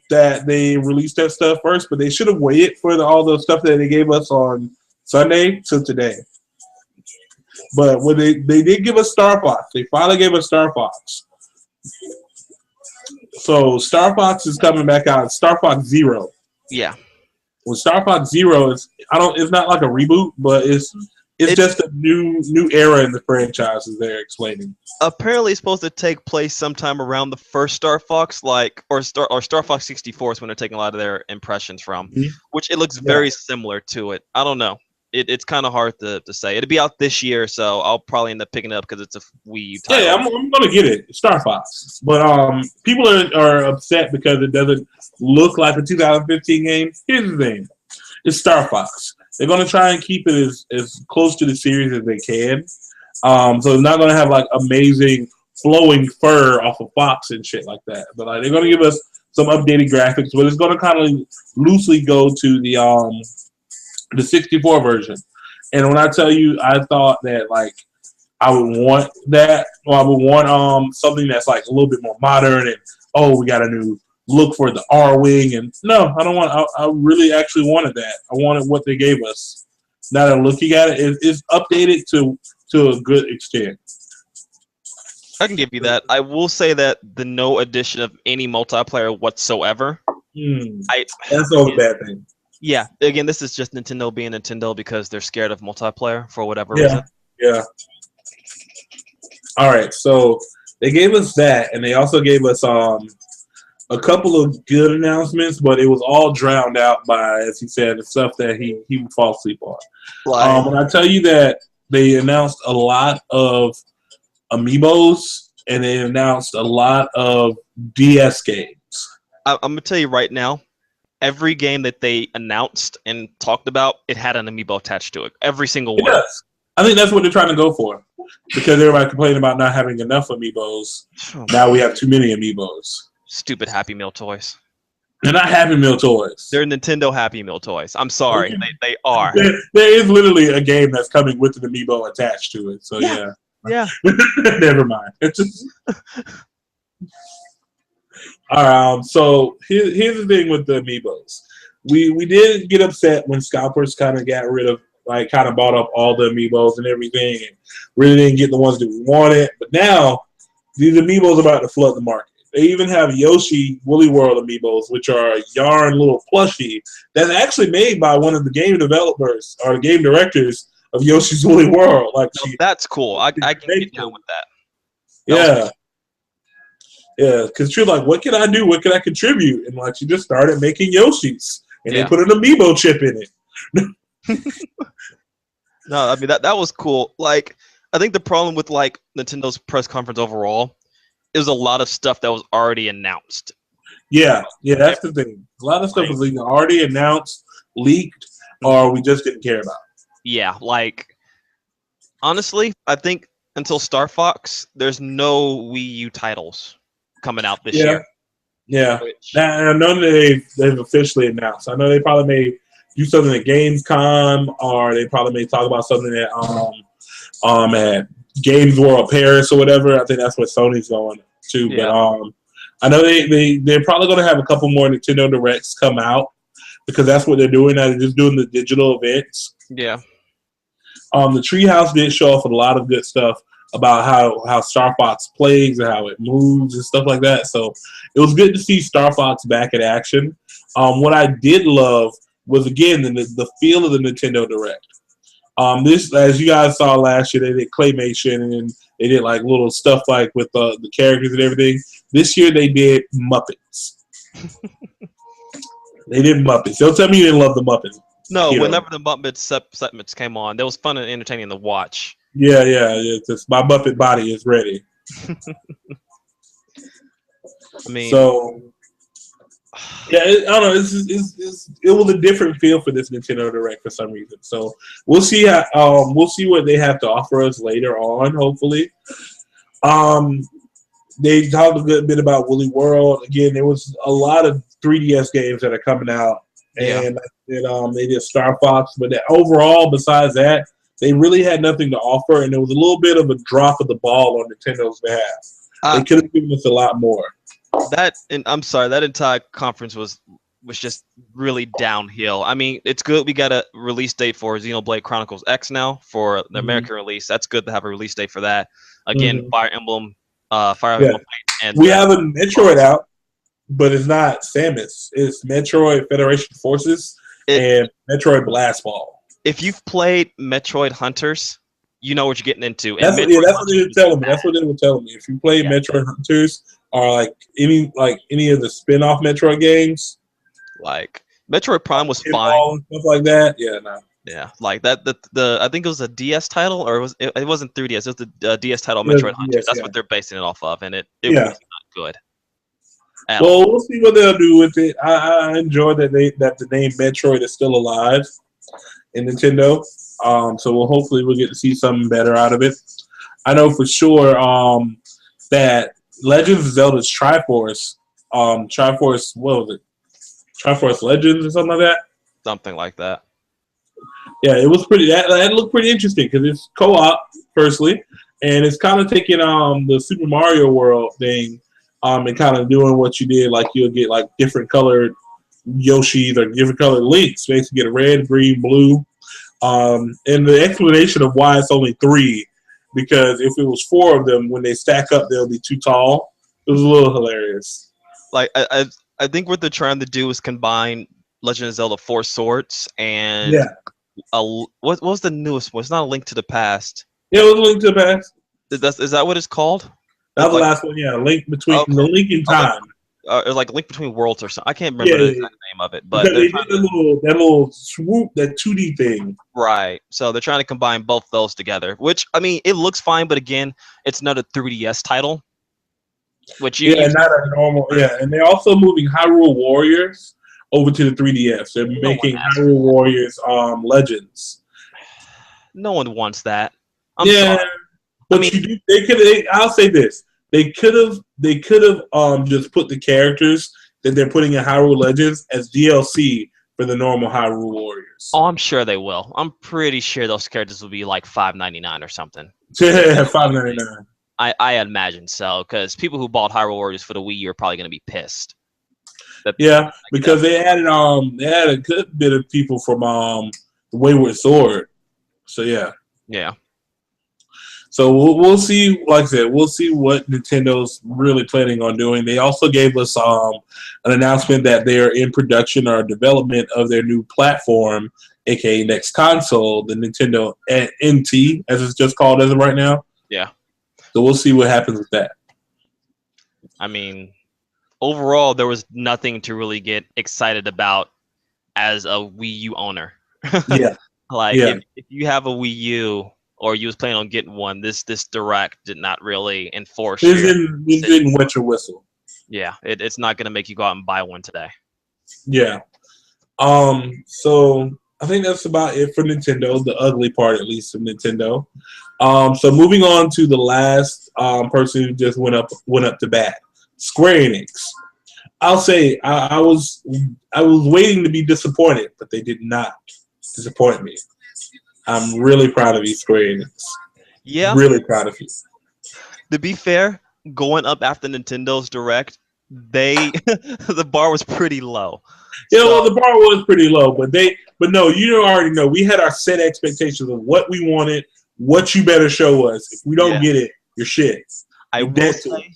[SPEAKER 1] that they released that stuff first, but they should have waited for all the stuff that they gave us on Sunday to today. But when they did give us Star Fox, they finally gave us Star Fox. So Star Fox is coming back out. Star Fox Zero.
[SPEAKER 2] Yeah.
[SPEAKER 1] Well, Star Fox Zero it's not like a reboot, but it's just a new era in the franchise, as they're explaining.
[SPEAKER 2] Apparently, it's supposed to take place sometime around the first Star Fox, or Star Fox 64 is when they're taking a lot of their impressions from, which it looks very similar to it. I don't know. It's kind of hard to say. It'll be out this year, so I'll probably end up picking it up because it's a Wii U title.
[SPEAKER 1] Yeah, I'm gonna get it, Star Fox. But people are upset because it doesn't look like a 2015 game. Here's the thing: it's Star Fox. They're gonna try and keep it as close to the series as they can. So it's not gonna have like amazing flowing fur off of Fox and shit like that. But like they're gonna give us some updated graphics, but it's gonna kind of loosely go to the 64 version. And when I tell you, I thought that like I would want that, or I would want something that's like a little bit more modern and we got a new look for the R-Wing, and no, I don't want. I really actually wanted that. I wanted what they gave us. Now that I'm looking at it, it's updated to a good extent.
[SPEAKER 2] I can give you that. I will say that the no addition of any multiplayer whatsoever.
[SPEAKER 1] That's all a bad thing.
[SPEAKER 2] Yeah. Again, this is just Nintendo being Nintendo because they're scared of multiplayer for whatever reason.
[SPEAKER 1] Yeah. All right. So they gave us that, and they also gave us a couple of good announcements, but it was all drowned out by, as he said, the stuff that he would fall asleep on. When I tell you that they announced a lot of amiibos and they announced a lot of DS games.
[SPEAKER 2] I'm gonna tell you right now, every game that they announced and talked about, it had an amiibo attached to it. Every single one.
[SPEAKER 1] Yes. I think that's what they're trying to go for. Because everybody complained about not having enough amiibos. Now we have too many amiibos.
[SPEAKER 2] Stupid Happy Meal toys.
[SPEAKER 1] They're not Happy Meal toys.
[SPEAKER 2] They're Nintendo Happy Meal toys. I'm sorry. They are.
[SPEAKER 1] There is literally a game that's coming with an amiibo attached to it. So, yeah.
[SPEAKER 2] Yeah.
[SPEAKER 1] Never mind. It's just... All right. So, here's the thing with the amiibos. We did get upset when scalpers kind of got rid of, like, kind of bought up all the amiibos and everything, and really didn't get the ones that we wanted. But now, these amiibos are about to flood the market. They even have Yoshi Woolly World amiibos, which are a yarn little plushie that's actually made by one of the game developers or the game directors of Yoshi's Woolly World. Like,
[SPEAKER 2] that's cool. I can get down with that.
[SPEAKER 1] Yeah. Yeah, because you're like, what can I do? What can I contribute? And like, she just started making Yoshis, and they put an amiibo chip in it.
[SPEAKER 2] No, I mean that was cool. Like, I think the problem with like Nintendo's press conference overall, it was a lot of stuff that was already announced.
[SPEAKER 1] Yeah, that's the thing. A lot of stuff was either already announced, leaked, or we just didn't care about.
[SPEAKER 2] Yeah, like honestly, I think until Star Fox, there's no Wii U titles coming out this year.
[SPEAKER 1] Yeah. I know they've officially announced. I know they probably may do something at Gamescom, or they probably may talk about something at Games World Paris or whatever. I think that's what Sony's going to. Yeah. But I know they're probably going to have a couple more Nintendo Directs come out because that's what they're doing now. They're just doing the digital events.
[SPEAKER 2] Yeah.
[SPEAKER 1] The Treehouse did show off a lot of good stuff about how Star Fox plays and how it moves and stuff like that. So it was good to see Star Fox back in action. What I did love was, again, the feel of the Nintendo Direct. This, as you guys saw last year, they did claymation and they did like little stuff like with the characters and everything. This year they did Muppets. They did Muppets. Don't tell me you didn't love the Muppets.
[SPEAKER 2] No, whenever the Muppets segments came on, that was fun and entertaining to watch.
[SPEAKER 1] Yeah. My Muppet body is ready.
[SPEAKER 2] I mean,
[SPEAKER 1] so yeah, I don't know. It was a different feel for this Nintendo Direct for some reason. So we'll see we'll see what they have to offer us later on. Hopefully, they talked a good bit about Woolly World. Again, there was a lot of 3DS games that are coming out, and they did Star Fox. But overall, besides that, they really had nothing to offer, and it was a little bit of a drop of the ball on Nintendo's behalf. They could have given us a lot more.
[SPEAKER 2] I'm sorry, that entire conference was just really downhill. I mean, it's good we got a release date for Xenoblade Chronicles X now for the American release. That's good to have a release date for that. Again, Fire Emblem, and
[SPEAKER 1] we have a Metroid out, but it's not Samus. It's Metroid Federation Forces and Metroid Blast Ball.
[SPEAKER 2] If you've played Metroid Hunters, you know what you're getting into.
[SPEAKER 1] That's what they were telling me. That's what they were telling me. If you play Metroid Hunters or like any of the spin-off Metroid games,
[SPEAKER 2] like Metroid Prime was fine,
[SPEAKER 1] and stuff like that.
[SPEAKER 2] Yeah, like that. I think it was a DS title, or it wasn't 3DS. It was the DS title, Metroid Hunters. That's what they're basing it off of, and it was not good.
[SPEAKER 1] Well, we'll see what they'll do with it. I enjoy that the name Metroid is still alive in Nintendo. So we'll get to see something better out of it. I know for sure that Legends of Zelda's Triforce, what was it? Triforce Legends or something like that?
[SPEAKER 2] Something like that.
[SPEAKER 1] Yeah, it was pretty. That looked pretty interesting because it's co-op, firstly, and it's kind of taking the Super Mario World thing and kind of doing what you did. Like you'll get like different colored Yoshis or different colored Links. Basically, get a red, green, blue. And the explanation of why it's only 3, because if it was 4 of them, when they stack up, they'll be too tall. It was a little hilarious.
[SPEAKER 2] Like I think what they're trying to do is combine Legend of Zelda 4 Swords and what was the newest one? It's not A Link to the Past.
[SPEAKER 1] Yeah, it was A Link to the Past.
[SPEAKER 2] Is that what it's called?
[SPEAKER 1] That was the last one. Yeah, Link between the Link in Time.
[SPEAKER 2] It was like Link Between Worlds or something. I can't remember
[SPEAKER 1] Yeah,
[SPEAKER 2] the exact name of it, but
[SPEAKER 1] because they did that little swoop, that 2D thing.
[SPEAKER 2] Right. So they're trying to combine both those together, which I mean, it looks fine, but again, it's not a 3DS title. Which you
[SPEAKER 1] not a normal. Yeah, and they're also moving Hyrule Warriors over to the 3DS. They're making Hyrule Warriors Legends.
[SPEAKER 2] No one wants that. I'm sorry.
[SPEAKER 1] But I mean, they could. I'll say this: they could have just put the characters that they're putting in Hyrule Legends as DLC for the normal Hyrule Warriors.
[SPEAKER 2] Oh, I'm sure they will. I'm pretty sure those characters will be like $5.99 or something.
[SPEAKER 1] Yeah, $5.99.
[SPEAKER 2] I imagine so, because people who bought Hyrule Warriors for the Wii U are probably going to be pissed.
[SPEAKER 1] Because they added a good bit of people from the Wayward Sword. So yeah. So we'll see. Like I said, we'll see what Nintendo's really planning on doing. They also gave us an announcement that they are in production or development of their new platform, aka next console, the Nintendo NT, as it's just called as of right now.
[SPEAKER 2] Yeah.
[SPEAKER 1] So we'll see what happens with that.
[SPEAKER 2] I mean, overall, there was nothing to really get excited about as a Wii U owner.
[SPEAKER 1] Yeah.
[SPEAKER 2] If you have a Wii U or you was planning on getting one, this Direct did not really enforce.
[SPEAKER 1] It didn't wet your whistle.
[SPEAKER 2] Yeah, it's not going to make you go out and buy one today.
[SPEAKER 1] Yeah. So I think that's about it for Nintendo, the ugly part at least of Nintendo. So moving on to the last person who just went up to bat, Square Enix. I'll say I was waiting to be disappointed, but they did not disappoint me. I'm really proud of you, Square Enix.
[SPEAKER 2] Yeah,
[SPEAKER 1] really proud of you.
[SPEAKER 2] To be fair, going up after Nintendo's Direct, the bar was pretty low.
[SPEAKER 1] Yeah, well, the bar was pretty low, but no, you already know. We had our set expectations of what we wanted, what you better show us. If we don't get it, you're shit.
[SPEAKER 2] I will say,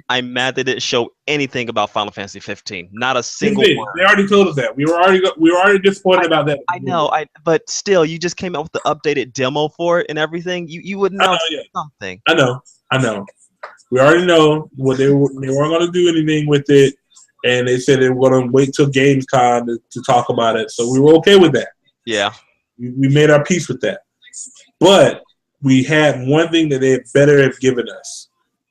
[SPEAKER 2] I'm mad they didn't show anything about Final Fantasy 15. Not a single word.
[SPEAKER 1] They already told us that. We were already disappointed about that.
[SPEAKER 2] I know. But still, you just came out with the updated demo for it and everything. You would know something.
[SPEAKER 1] I know. We already know what they weren't going to do anything with it, and they said they were going to wait till Gamescom to talk about it. So we were okay with that.
[SPEAKER 2] Yeah,
[SPEAKER 1] we made our peace with that. But we had one thing that they better have given us,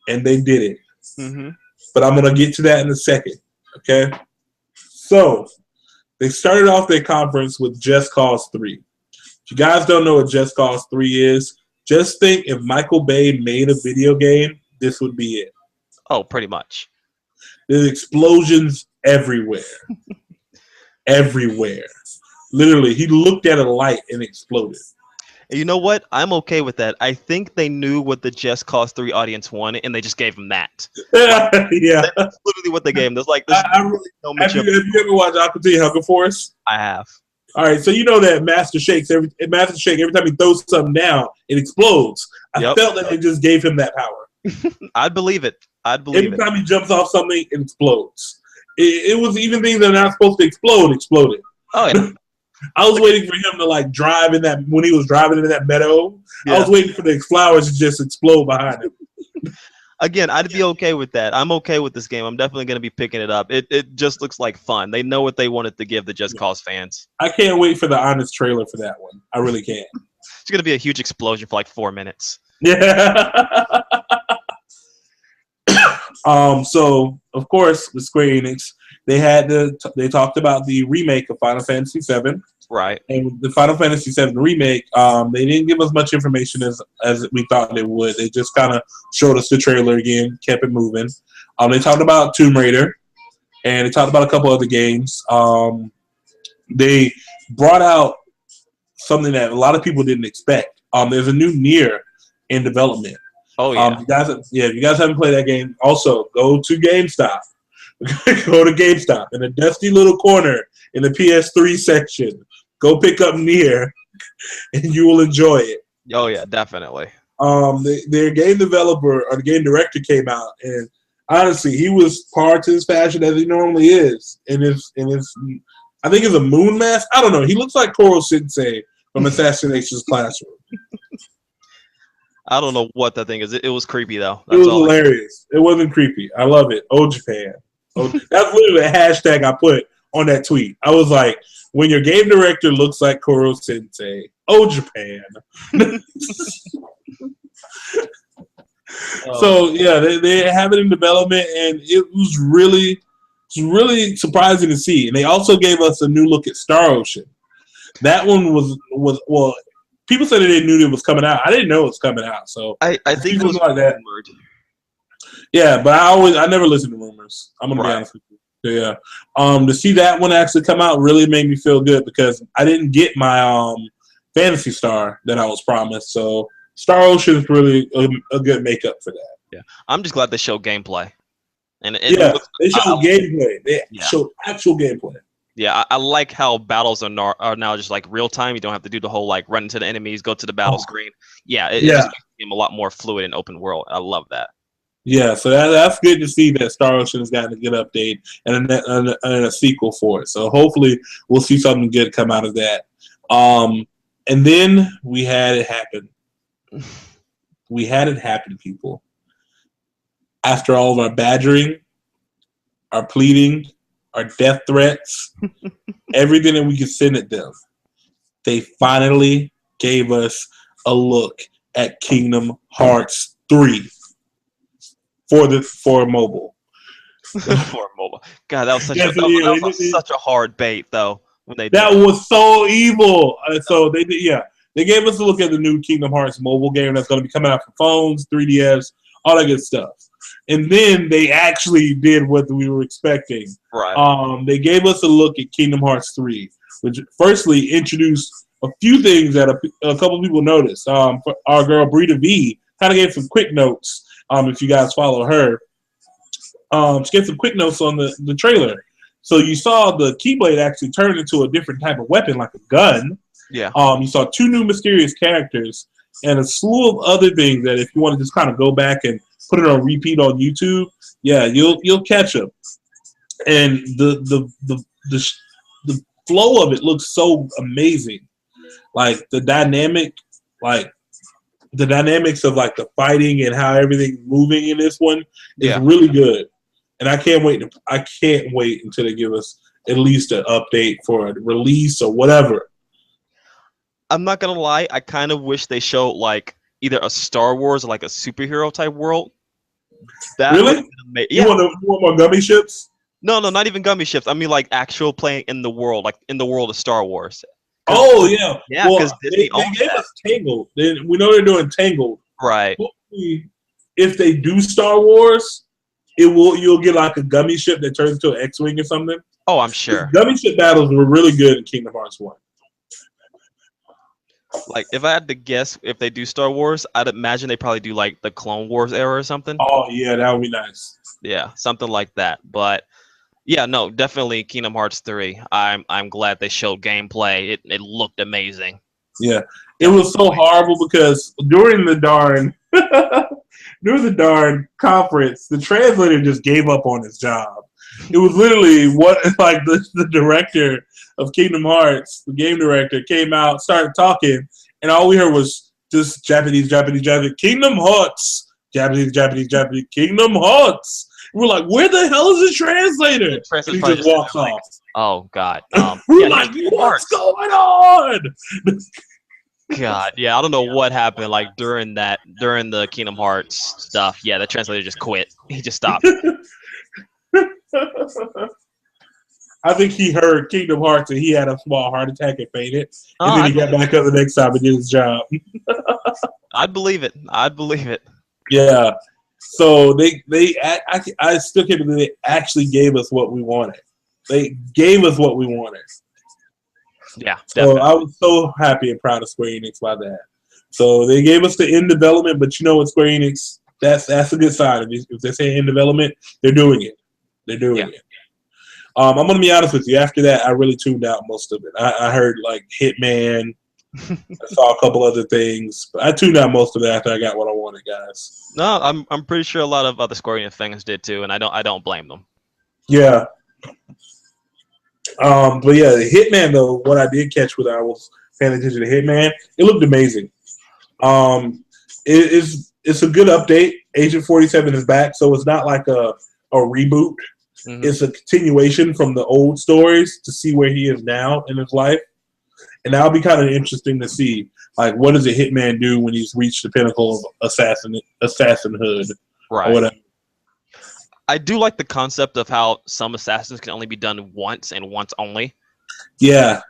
[SPEAKER 1] and they did it.
[SPEAKER 2] Mm-hmm.
[SPEAKER 1] But I'm going to get to that in a second. Okay? So they started off their conference with Just Cause 3. If you guys don't know what Just Cause 3 is, just think if Michael Bay made a video game, this would be it.
[SPEAKER 2] Oh, pretty much.
[SPEAKER 1] There's explosions everywhere. Everywhere. Literally, he looked at a light and exploded.
[SPEAKER 2] You know what? I'm okay with that. I think they knew what the Just Cause 3 audience wanted, and they just gave them that.
[SPEAKER 1] Yeah.
[SPEAKER 2] That's literally what they gave them. There's like,
[SPEAKER 1] have you ever watched Aqua Teen Hunger Force?
[SPEAKER 2] I have.
[SPEAKER 1] All right, so you know that Master Shake, every time he throws something down, it explodes. I felt that they just gave him that power.
[SPEAKER 2] I'd believe it.
[SPEAKER 1] Every time he jumps off something, it explodes. It was even things that are not supposed to exploded.
[SPEAKER 2] Oh, yeah.
[SPEAKER 1] I was waiting for him to drive in that when he was driving in that meadow. Yeah. I was waiting for the flowers to just explode behind him.
[SPEAKER 2] Again, I'd be okay with that. I'm okay with this game. I'm definitely going to be picking it up. It just looks like fun. They know what they wanted to give the Just Cause fans.
[SPEAKER 1] I can't wait for the honest trailer for that one. I really can't.
[SPEAKER 2] It's going to be a huge explosion for 4 minutes.
[SPEAKER 1] Yeah. So of course with Square Enix, they talked about the remake of Final Fantasy VII.
[SPEAKER 2] Right.
[SPEAKER 1] And the Final Fantasy VII remake, they didn't give us much information as we thought they would. They just kind of showed us the trailer again, kept it moving. They talked about Tomb Raider, and they talked about a couple other games. They brought out something that a lot of people didn't expect. There's a new Nier in development.
[SPEAKER 2] Oh yeah.
[SPEAKER 1] If you guys haven't played that game, also go to GameStop. Go to GameStop in a dusty little corner in the PS3 section. Go pick up Nier, and you will enjoy it.
[SPEAKER 2] Oh yeah, definitely.
[SPEAKER 1] Their game developer or the game director came out, and honestly, he was par to his fashion as he normally is. In his, I think it's a moon mask. I don't know. He looks like Koro Sensei from Assassination's Classroom.
[SPEAKER 2] I don't know what that thing is. It was creepy though.
[SPEAKER 1] It was hilarious. It wasn't creepy. I love it. Oh, Japan. Oh, that's literally the hashtag I put on that tweet. I was like, when your game director looks like Koro Sensei, oh Japan. So yeah, they have it in development, and it was really surprising to see. And they also gave us a new look at Star Ocean. That one was well. People said they knew it was coming out. I didn't know it was coming out. So
[SPEAKER 2] I think it was
[SPEAKER 1] like that.
[SPEAKER 2] rumored.
[SPEAKER 1] Yeah, but I never listen to rumors. I'm gonna be honest with you. So, yeah, to see that one actually come out really made me feel good because I didn't get my Fantasy Star that I was promised. So Star Ocean is really a good makeup for that.
[SPEAKER 2] Yeah, I'm just glad they showed gameplay. And
[SPEAKER 1] they showed gameplay. They showed actual gameplay.
[SPEAKER 2] Yeah, I like how battles are now just like real time. You don't have to do the whole like run into the enemies, go to the battle screen. Yeah, it just makes the game a lot more fluid and open world. I love that.
[SPEAKER 1] Yeah, so that's good to see that Star Ocean has gotten a good update and a sequel for it. So hopefully we'll see something good come out of that. And then we had it happen. We had it happen, people. After all of our badgering, our pleading, our death threats, everything that we could send at them, they finally gave us a look at Kingdom Hearts 3 for mobile.
[SPEAKER 2] For mobile. God, that was such a hard bait, though. When they
[SPEAKER 1] that was so evil. So they did, they gave us a look at the new Kingdom Hearts mobile game that's going to be coming out for phones, 3DS, all that good stuff. And then they actually did what we were expecting.
[SPEAKER 2] Right.
[SPEAKER 1] They gave us a look at Kingdom Hearts 3, which firstly introduced a few things that a couple people noticed. Our girl Brita V kind of gave some quick notes. If you guys follow her, she gave some quick notes on the trailer. So you saw the Keyblade actually turn into a different type of weapon, like a gun.
[SPEAKER 2] Yeah.
[SPEAKER 1] You saw 2 new mysterious characters and a slew of other things that if you want to just kind of go back and put it on repeat on YouTube, you'll catch them. And the flow of it looks so amazing. Like the dynamics of like the fighting and how everything's moving in this one is really good. And I can't wait until they give us at least an update for a release or whatever.
[SPEAKER 2] I'm not gonna lie, I kind of wish they showed like either a Star Wars or like a superhero type world. That
[SPEAKER 1] really? You want more gummy ships?
[SPEAKER 2] No, not even gummy ships. I mean like actual playing in the world, like in the world of Star Wars.
[SPEAKER 1] Oh yeah,
[SPEAKER 2] yeah. Because
[SPEAKER 1] they gave us Tangled. We know they're doing Tangled,
[SPEAKER 2] right?
[SPEAKER 1] Hopefully, if they do Star Wars, you'll get like a gummy ship that turns into an X-wing or something.
[SPEAKER 2] Oh, I'm sure.
[SPEAKER 1] Gummy ship battles were really good in Kingdom Hearts 1.
[SPEAKER 2] Like, if I had to guess, if they do Star Wars, I'd imagine they probably do like the Clone Wars era or something.
[SPEAKER 1] Oh yeah, that would be nice.
[SPEAKER 2] Yeah, something like that. But yeah, no, definitely Kingdom Hearts 3. I'm glad they showed gameplay. It looked amazing.
[SPEAKER 1] Yeah, it was so horrible because during the darn conference, the translator just gave up on his job. It was literally the director of Kingdom Hearts, the game director, came out, started talking, and all we heard was just Japanese, Kingdom Hearts, Japanese, Kingdom Hearts. We're like, where the hell is the translator? And he just walks off.
[SPEAKER 2] Oh God!
[SPEAKER 1] We're like, what's going on?
[SPEAKER 2] God, yeah, I don't know what happened. Like during the Kingdom Hearts stuff, yeah, the translator just quit. He just stopped.
[SPEAKER 1] I think he heard Kingdom Hearts and he had a small heart attack and fainted, and then he got back up the next time and did his job.
[SPEAKER 2] I'd believe it.
[SPEAKER 1] Yeah. So I still can't believe they actually gave us what we wanted. They gave us what we wanted.
[SPEAKER 2] Yeah,
[SPEAKER 1] definitely. So I was so happy and proud of Square Enix by that. So they gave us the in development, but you know what, Square Enix, that's a good sign. If they say in development, they're doing it. They're doing it. I'm going to be honest with you. After that, I really tuned out most of it. I heard like Hitman. I saw a couple other things. But I tuned out most of it after I got what I wanted, guys.
[SPEAKER 2] No, I'm pretty sure a lot of other Square Enix fans did too, and I don't blame them. Yeah.
[SPEAKER 1] But yeah, the Hitman though, what I did catch when I was paying attention to Hitman, it looked amazing. It's a good update. Agent 47 is back, so it's not like a reboot. it's a continuation from the old stories to see where he is now in his life. And that'll be kind of interesting to see, like, what does a hitman do when he's reached the pinnacle of assassinhood,
[SPEAKER 2] right?
[SPEAKER 1] Or whatever.
[SPEAKER 2] I do like the concept of how some assassins can only be done once and once only.
[SPEAKER 1] Yeah.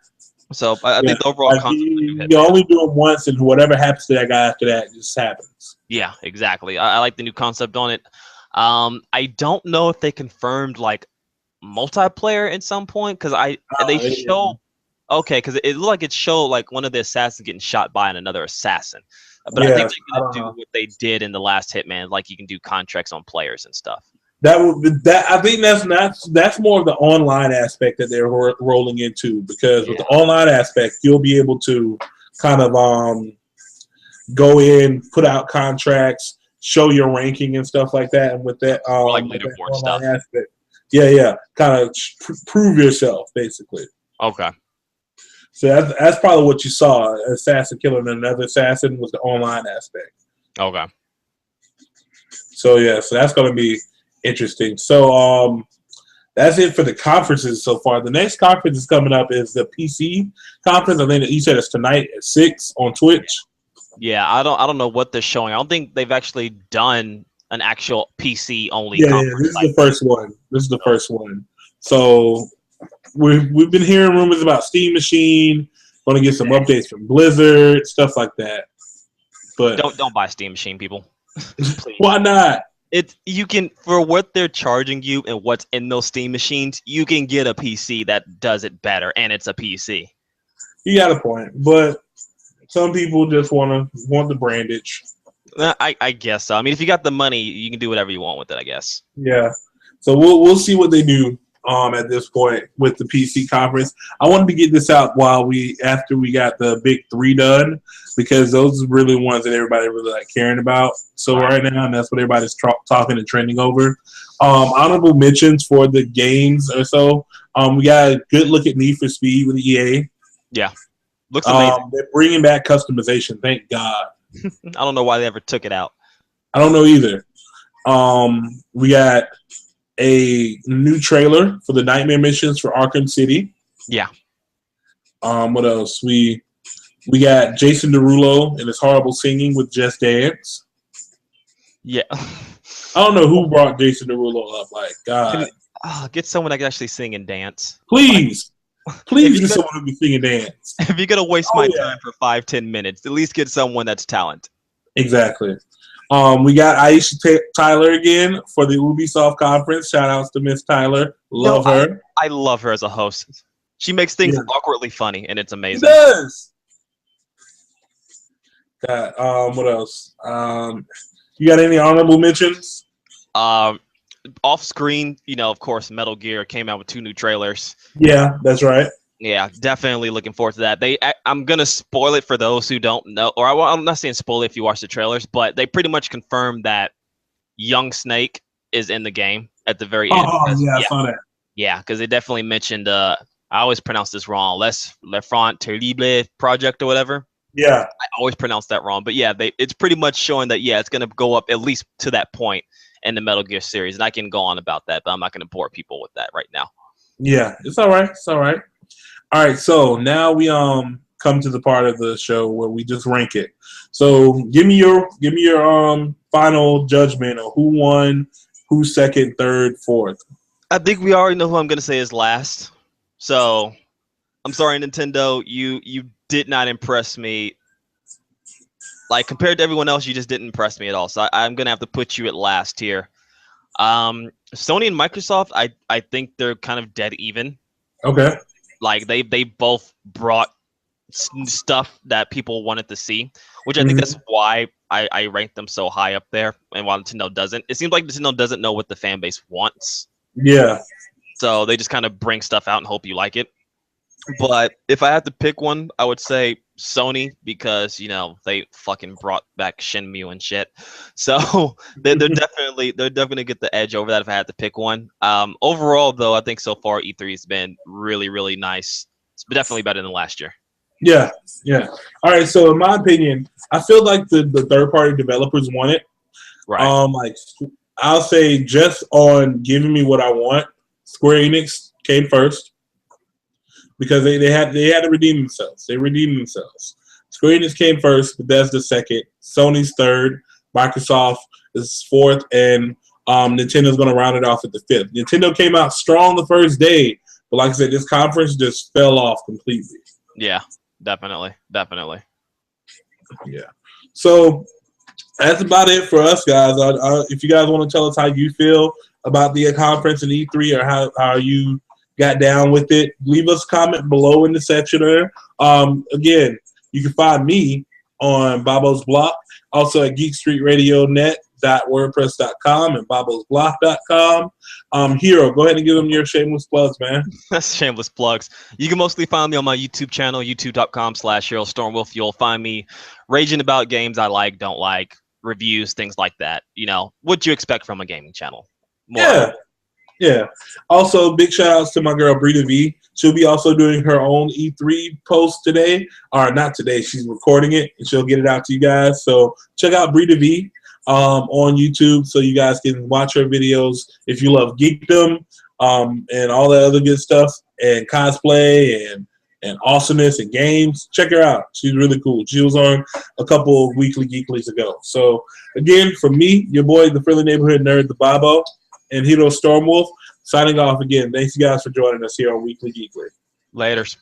[SPEAKER 2] So I think the overall concept.
[SPEAKER 1] You only do it once, and whatever happens to that guy after that just happens.
[SPEAKER 2] Yeah, exactly. I like the new concept on it. I don't know if they confirmed like multiplayer at some point because they show. Okay, because it looked like it showed like one of the assassins getting shot by another assassin. But I think they're gonna do what they did in the last Hitman, like you can do contracts on players and stuff.
[SPEAKER 1] I think that's more of the online aspect that they're rolling into, because with the online aspect, you'll be able to kind of go in, put out contracts, show your ranking and stuff like that, and with that
[SPEAKER 2] like leaderboard stuff.
[SPEAKER 1] Aspect, kind of prove yourself basically.
[SPEAKER 2] Okay.
[SPEAKER 1] So that's probably what you saw. Assassin killing another assassin was the online aspect.
[SPEAKER 2] Okay.
[SPEAKER 1] So so that's going to be interesting. So that's it for the conferences so far. The next conference is coming up is the PC conference. I think you said it's tonight at 6 on Twitch.
[SPEAKER 2] Yeah, I don't know what they're showing. I don't think they've actually done an actual PC only conference.
[SPEAKER 1] Yeah, this is the first one. This is the first one. So we've been hearing rumors about Steam Machine. Going to get some updates from Blizzard, stuff like that. But
[SPEAKER 2] don't buy Steam Machine, people.
[SPEAKER 1] Why not?
[SPEAKER 2] You can, for what they're charging you and what's in those Steam machines, you can get a PC that does it better, and it's a PC.
[SPEAKER 1] You got a point, but some people just want the brandage.
[SPEAKER 2] I guess so. I mean, if you got the money, you can do whatever you want with it, I guess.
[SPEAKER 1] Yeah. So we'll see what they do at this point with the PC conference. I wanted to get this out after we got the big 3 done, because those are really ones that everybody really like caring about. So right now, and that's what everybody's talking and trending over. Honorable mentions for the games or so. We got a good look at Need for Speed with EA.
[SPEAKER 2] Yeah, looks amazing.
[SPEAKER 1] They're bringing back customization. Thank God.
[SPEAKER 2] I don't know why they ever took it out.
[SPEAKER 1] I don't know either. We got a new trailer for the Nightmare missions for Arkham City.
[SPEAKER 2] Yeah.
[SPEAKER 1] What else? We got Jason Derulo and his horrible singing with Just Dance.
[SPEAKER 2] Yeah.
[SPEAKER 1] I don't know who brought Jason Derulo up. Like, God.
[SPEAKER 2] Get someone that can actually sing and dance.
[SPEAKER 1] Please. Please get someone who can sing and dance.
[SPEAKER 2] If you're going to waste my time for 5-10 minutes, at least get someone that's talented.
[SPEAKER 1] Exactly. We got Aisha Tyler again for the Ubisoft conference. Shout outs to Miss Tyler. Love her.
[SPEAKER 2] I love her as a host. She makes things awkwardly funny, and it's amazing.
[SPEAKER 1] She does. What else? You got any honorable mentions?
[SPEAKER 2] Off screen, of course, Metal Gear came out with 2 new trailers.
[SPEAKER 1] Yeah, that's right.
[SPEAKER 2] Yeah, definitely looking forward to that. I'm gonna spoil it for those who don't know, or I'm not saying spoil it if you watch the trailers, but they pretty much confirmed that young Snake is in the game at the very end.
[SPEAKER 1] I saw that.
[SPEAKER 2] Yeah, because they definitely mentioned. I always pronounce this wrong. L'Enfant Terrible Project or whatever.
[SPEAKER 1] Yeah,
[SPEAKER 2] I always pronounce that wrong, but yeah, it's pretty much showing that it's gonna go up at least to that point in the Metal Gear series, and I can go on about that, but I'm not gonna bore people with that right now. Yeah,
[SPEAKER 1] it's all right. It's all right. All right, so now we come to the part of the show where we just rank it. So give me your final judgment of who won, who's second, third, fourth.
[SPEAKER 2] I think we already know who I'm gonna say is last. So I'm sorry, Nintendo, you did not impress me. Like, compared to everyone else, you just didn't impress me at all. So I'm gonna have to put you at last here. Sony and Microsoft, I think they're kind of dead even.
[SPEAKER 1] Okay.
[SPEAKER 2] Like they both brought stuff that people wanted to see, which I think that's why I rank them so high up there. And while Nintendo doesn't, it seems like Nintendo doesn't know what the fan base wants.
[SPEAKER 1] Yeah.
[SPEAKER 2] So they just kind of bring stuff out and hope you like it. But if I had to pick one, I would say Sony, because they fucking brought back Shenmue and shit. So they're definitely get the edge over that if I had to pick one. Overall, though, I think so far E3 has been really, really nice. It's definitely better than last year.
[SPEAKER 1] Yeah. All right. So in my opinion, I feel like the third party developers want it.
[SPEAKER 2] Right.
[SPEAKER 1] Like I'll say just on giving me what I want, Square Enix came first because they had to redeem themselves. They redeemed themselves. Square Enix came first, Bethesda second, Sony's third, Microsoft is fourth, and Nintendo's going to round it off at the fifth. Nintendo came out strong the first day, but like I said, this conference just fell off completely.
[SPEAKER 2] Yeah, definitely.
[SPEAKER 1] Yeah. So that's about it for us, guys. If you guys want to tell us how you feel about the conference and E3 or how you got down with it, leave us a comment below in the section there. Again, you can find me on Bobbo's blog, also at geekstreetradionet.wordpress.com and bobbosblog.com. Hiro, go ahead and give them your shameless plugs, man.
[SPEAKER 2] That's shameless plugs. You can mostly find me on my YouTube channel, youtube.com/Hiro Stormwolf. You'll find me raging about games I like, don't like, reviews, things like that. You know, what you expect from a gaming channel.
[SPEAKER 1] Yeah. Also, big shout outs to my girl Brita V. She'll be also doing her own E3 post today, or not today. She's recording it and she'll get it out to you guys. So check out Brita V on YouTube so you guys can watch her videos if you love geekdom and all that other good stuff and cosplay and awesomeness and games. Check her out. She's really cool. She was on a couple of Weekly Geeklies ago. So again, from me, your boy, the friendly neighborhood nerd, the Bobbo, and Hiro Stormwolf, signing off again. Thanks, you guys, for joining us here on Weekly Geekly.
[SPEAKER 2] Laters.